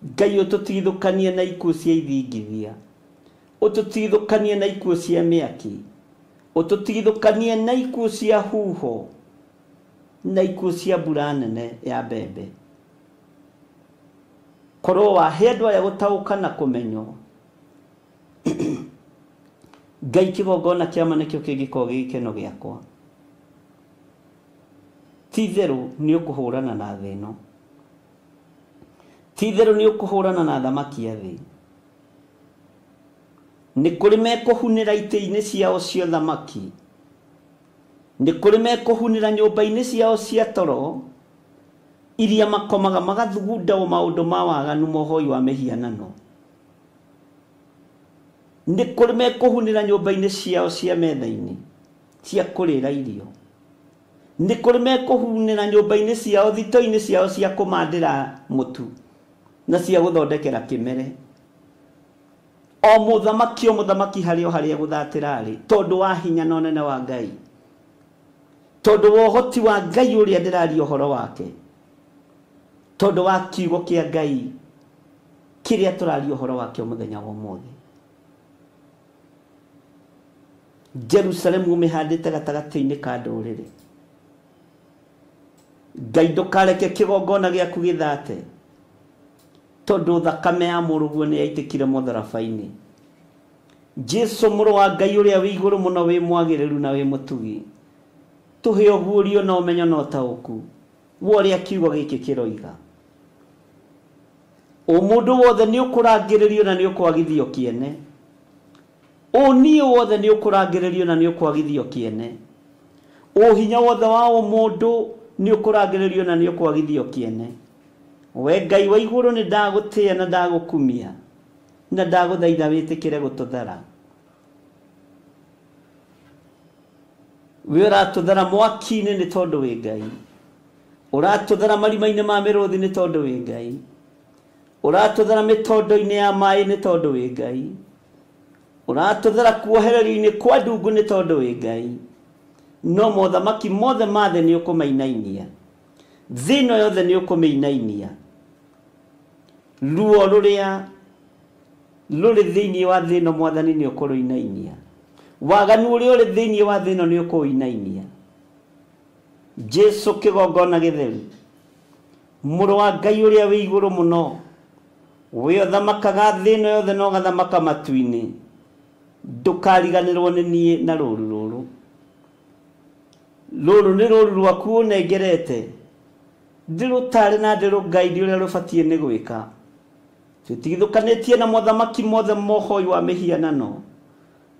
Speaker 2: Ngai ũtũtigithũkanie na ikuũ cia ithingithia. Ũtũtigithũkanie na ikuũ cia mĩaki. Ũtũtigithũkanie na ikuũ cia huho na ikuũ cia mbura nene ya mbembe. Korwo wahe andũ aya gũtaũka na kũmenywo. Ngai kĩgongona kĩama nĩkĩo kĩngĩkorwo gĩgĩkeno gĩakwa. Ti therũ nĩ ũkũhũrana na thĩ ĩno. Ti therũ nĩ ũkũhũrana na thamaki a thĩ. Nĩ kũrĩ mekũhunĩra itĩ-inĩ ciao cia thamaki. Nĩ kũrĩ mekũhunĩra nyũmba-inĩ ciao cia toro iria makomaga magathugunda maũndũ ma waganu mohoi wa mĩhianano. Nĩ kũrĩ mekũhunĩra nyũmba-inĩ ciao cia metha-inĩ cia kũrĩra irio. Nĩ kũrĩ mekũhunĩra nyũmba-inĩ ciao, thito-inĩ ciao cia kũmandĩra mũtu na cia gũthondekera kĩmere. O mũthamaki harĩa gũthatĩra rĩ, tondũ wa hinya na ũnene wa Ngai, tondũ wa ũhoti wa Ngai ũrĩa ndĩraria ũhoro wake, tondũ wa kiugo kĩa Ngai kĩrĩa tũraria ũhoro wake mũthenya wa ũmũthĩ. Jerusalemu ũmĩhandĩte gatagatĩ-inĩ ka ndũrĩrĩ. Ngai ndukareke kigongona giaku githate tondu thakame ya muruguo ni yaitikire mutharabaini. Jesu muru wa Ngai uria wi iguru muno wi mwagiriru na wi mutugi, tuhe ogurio na umenyo na utauku woria kiugo giki kiroiga. Mundu wothe ni ukurangiririo na ni ukwagithio kiene. Ni wothe ni ukurangiririo na ni ukwagithio kiene. Hinya wothe wa mundu ni ukurangiririo na ni ukwagithio kiene. We Ngai wa iguru ni ndagutia na ndagukumia na ndaguthaitha witikire gututhara. We uratuthara mwaki-ini ni tondu wi Ngai. Uratuthara marima-ini ma miruthi ni tondu wi Ngai. Uratuthara mitondo-ini ya mai ni tondu wi Ngai. Uratuthara kuohererio-ini kwa ndungu ni tondu wi Ngai. No mothamaki mothe mathe ni ukumainainia. Thino yothe ni ukumainainia. Ruo ruria ruri thiini wa thino mwathani ni ukuruinainia. Waganu uria uri thiini wa thino ni ukuinainia. Jesu kigongona githeru, muru wa Ngai uria wi iguru muno, we uthamakaga thino yothe no gathamaka matu-ini, ndukariganirwo ni nie na ruru ruru. Ruru ni ruru rwaku unengerete, ndirutari na ndirugaidi uria rubatie ni gwika. Tutigithukanitie na mothamaki mothe mohoi wa mihianano,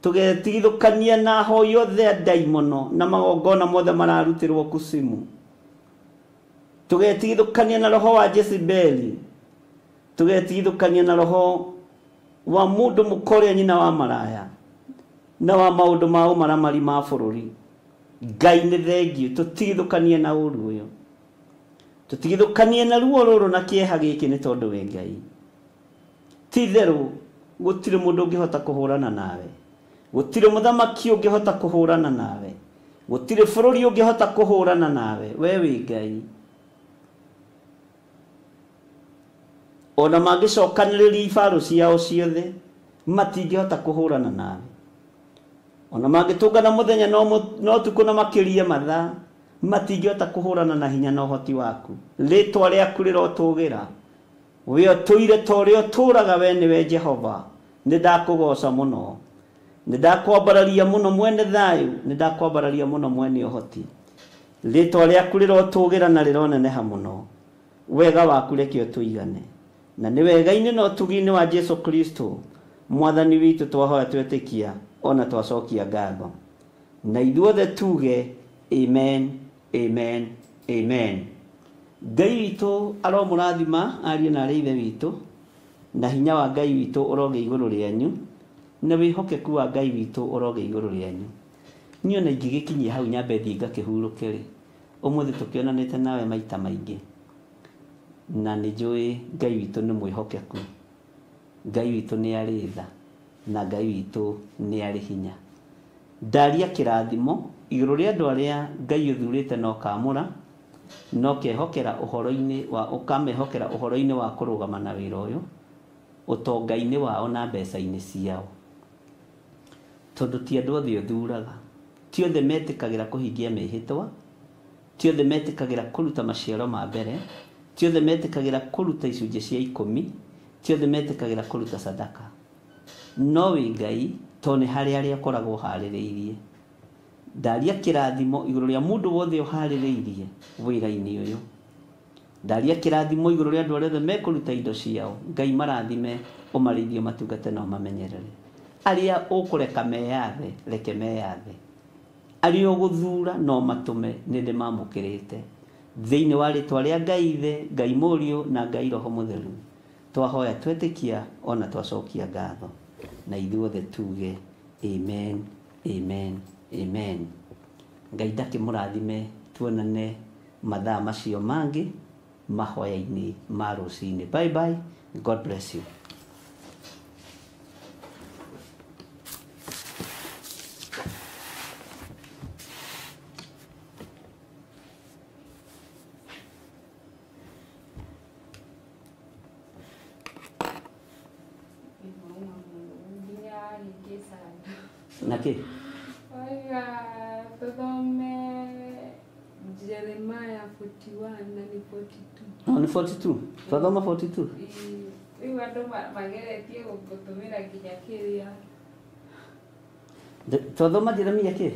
Speaker 2: tugetigithukania na hoi yothe daimono na magongona mothe mararutirwo kusimu. Tugetigithukania na roho wa Jezebeli, tugetigithukania na roho wa mundu mukoria nyina wa maraya na wa maundu ma umaramari ma bururi. Ngai ni thengiu, tutigithukanie na uru uyu, tutigithukanie na ruo ruru na kieha giki ni tondu wi Ngai. Ti theru gutire mundu ungihota kuhurana nawe, gutire muthamaki ungihota kuhurana nawe, gutire bururi ungihota kuhurana nawe. We wi Ngai. Ona magicokaniriria ibaru ciao ciothe matingihota kuhurana nawe. Ona magitungana muthenya no tuku na makiria mathaa matingihota kuhurana na hinya na uhoti waku. Ritwa riaku rirotugira, we otuire torio turaga we niwe Jehova. Nindakugoca muno, nindakwambararia muno mwene thayu, nindakwambararia muno mwene uhoti. Ritwa riaku rirotugira na rironeneha muno. Wega waku reke utuigane, na ni wega-ini no tugi-ini wa Jesu Kristo mwathani witu twahoya twetikia ona twacokia ngatho. Na ithuothe tuge amen, amen, amen. Ngai witu aromurathima arie na arie ithe witu, na hinya wa Ngai witu uroge iguru rianyu, na wihokeku wa Ngai witu uroge iguru rianyu. Niona ingigikinyia hau nyambe thi ngakihuruke ri, umuthi tukionanite nawe maita maingi, na ni njui Ngai witu ni mwihokeku, Ngai witu ni ari tha, na Ngai witu ni ari hinya. Ndaria kirathimo iguru ria andu aria Ngai uthurite no kamura, no kehokera uhoro-ini wa ukamehokera uhoro-ini wa kurugama na wira uyu utonga-ini wao na mbeca-ini ciao. Tondu ti andu othe uthuraga, ti othe metikagira kuhingia mihitwa, ti othe metikagira kuruta maciaro ma mbere, ti othe metikagira kuruta icunjĩ cia 10, ti othe metikagira kuruta sadaka. No wi Ngai to ni hari aria akoragwo haririirie. Ndaria kirathimo iguru ria mundu wothe uhaririirie wira-ini uyu. Ndaria kirathimo iguru ria andu aria mekuruta indo ciao. Ngai marathime, umarithio matungate na umamenyerere. Aria ukureka meyathe, reke meyathe. Aria uguthura no matume nindi mamukirite. Thiini wa ritwa ria Ngai Ithe, Ngai Murio na Ngai Roho Mutheru twahoya twetikia ona twacokia ngatho. Na ithuothe tuge amen, amen, amen. Ngai ndakimurathime, tuonane mathaa macio mangi mahoya-ini ma rucini. Bye bye, God bless you.
Speaker 3: Naki? Oiga, tuthome Jeremiah 41 na ni 42.
Speaker 2: Oh, ni 42. Twathoma 42.
Speaker 3: Iwa ndo mageretie gutumira nginya kiria.
Speaker 2: Twathoma Jeremia ke?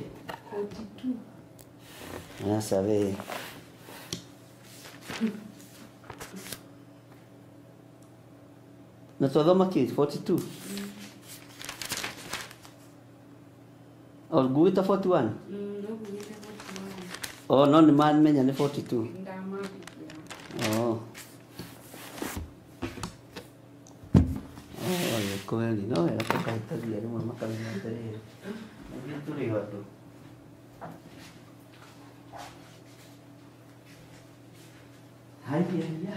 Speaker 3: 42.
Speaker 2: Sabe. Na twathoma ke 42. Or guita 41. Oh, no ni man menya ni 42. Oh. Oh, ya kweli. No, era kwa kaitaria ni mama kama ndio. Ndio tuli watu. Haya.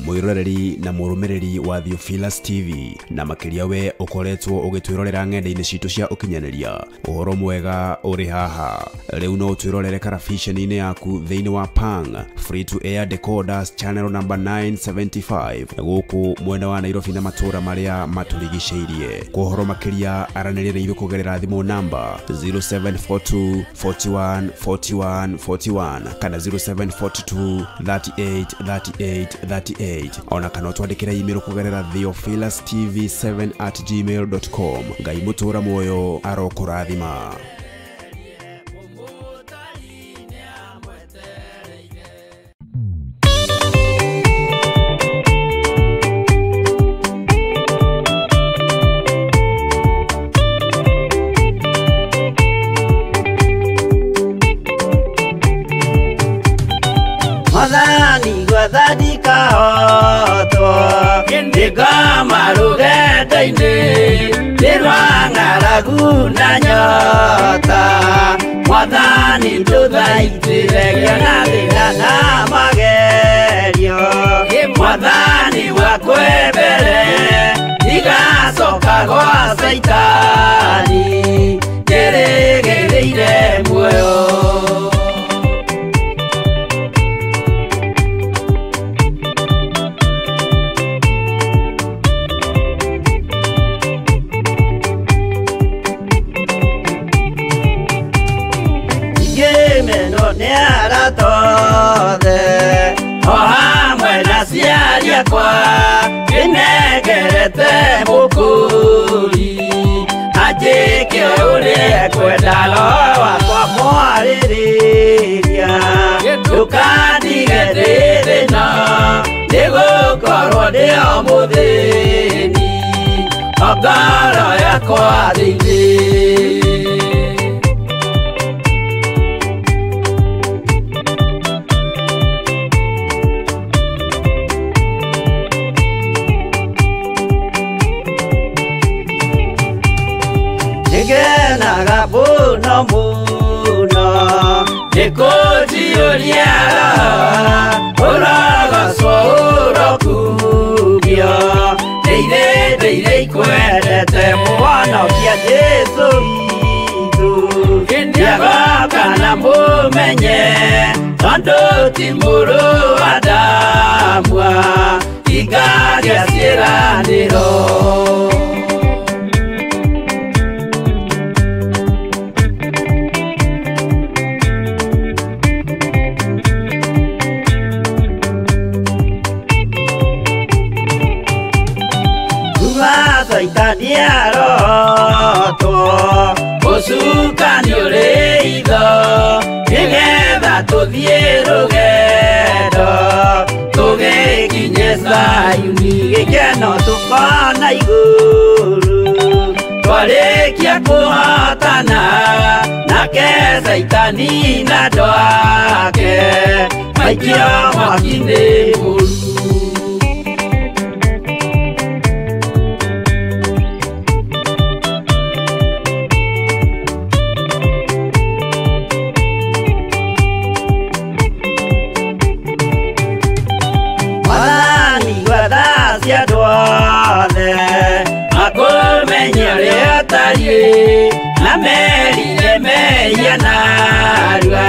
Speaker 1: mwiroreri na murumiriri wa Theophilus TV na makiria we ukoretwo ugitwirorera ng'enda-ini citu cia ukinyaniria uhoro mwega uri haha riu no twirorere karabiceni-ini yaku thiini wa Pang free to air decoders channel number 975 guku mwena wa Nairobi na matura maria maturigiceirie kuhoro makiria aranirire iru kugerera thimu namba 0742 41 41 41 kana 0742 38 38 38 ona kana twandikira email kugerera theophilustv7@gmail.com ngai mutura moyo arokurathima.
Speaker 2: Madani guadadi kaoto Indiga marugeta inde Dirwanga laguna nyota Madani tudhaitire Gyanadina na magerio Madani wakwebele Diga soka kwa saitani Geregereire mweyo Neara tode ohamwe na ciaria kwa inegerete mukuri ajike urie kwenda loa kwa mwaririria tukandigethire na nigukorwo ndio muthini ngoro yakwa thiini Naga buno buno Nikoji uliara Uraga sworo kubia Deire kwedete mwana kia Jesu idu Ndiaga kana mumenye Ando timuru adamwa Igagia siraniro Itaniaroto Usuka nyoreido Nigetha tuthie rugendo Tugikinye Sayuni Gikeno tukona iguru Twarikia kuhotana Nake Saitani na ndwake Maikio mwaki-ini muru
Speaker 4: ringi na merire meya narua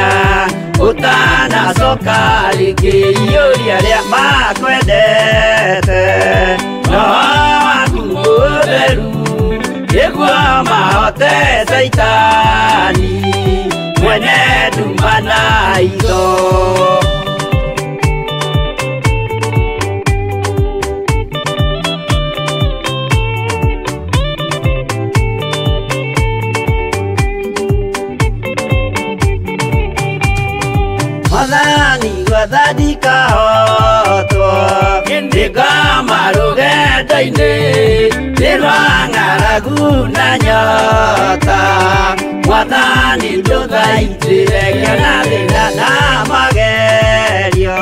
Speaker 4: utana soka likiyuria ria makwendete no akutheru yegwa mahote saitani mwene dumana izo. Madani wadadi kahoto Ndiga marugeda ine Nirwa ngaragu na nyota Madani ndoga itire Kiana lina na magerio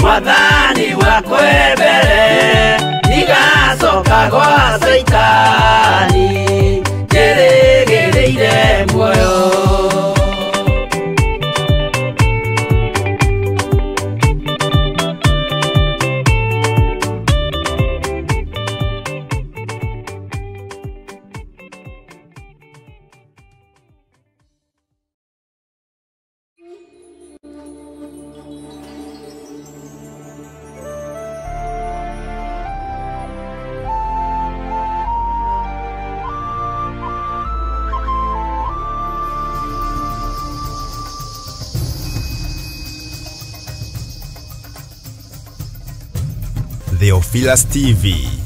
Speaker 4: Madani wakwebere Niga soka kwa saitani Gere gere ire moyo.
Speaker 1: Theophilus TV.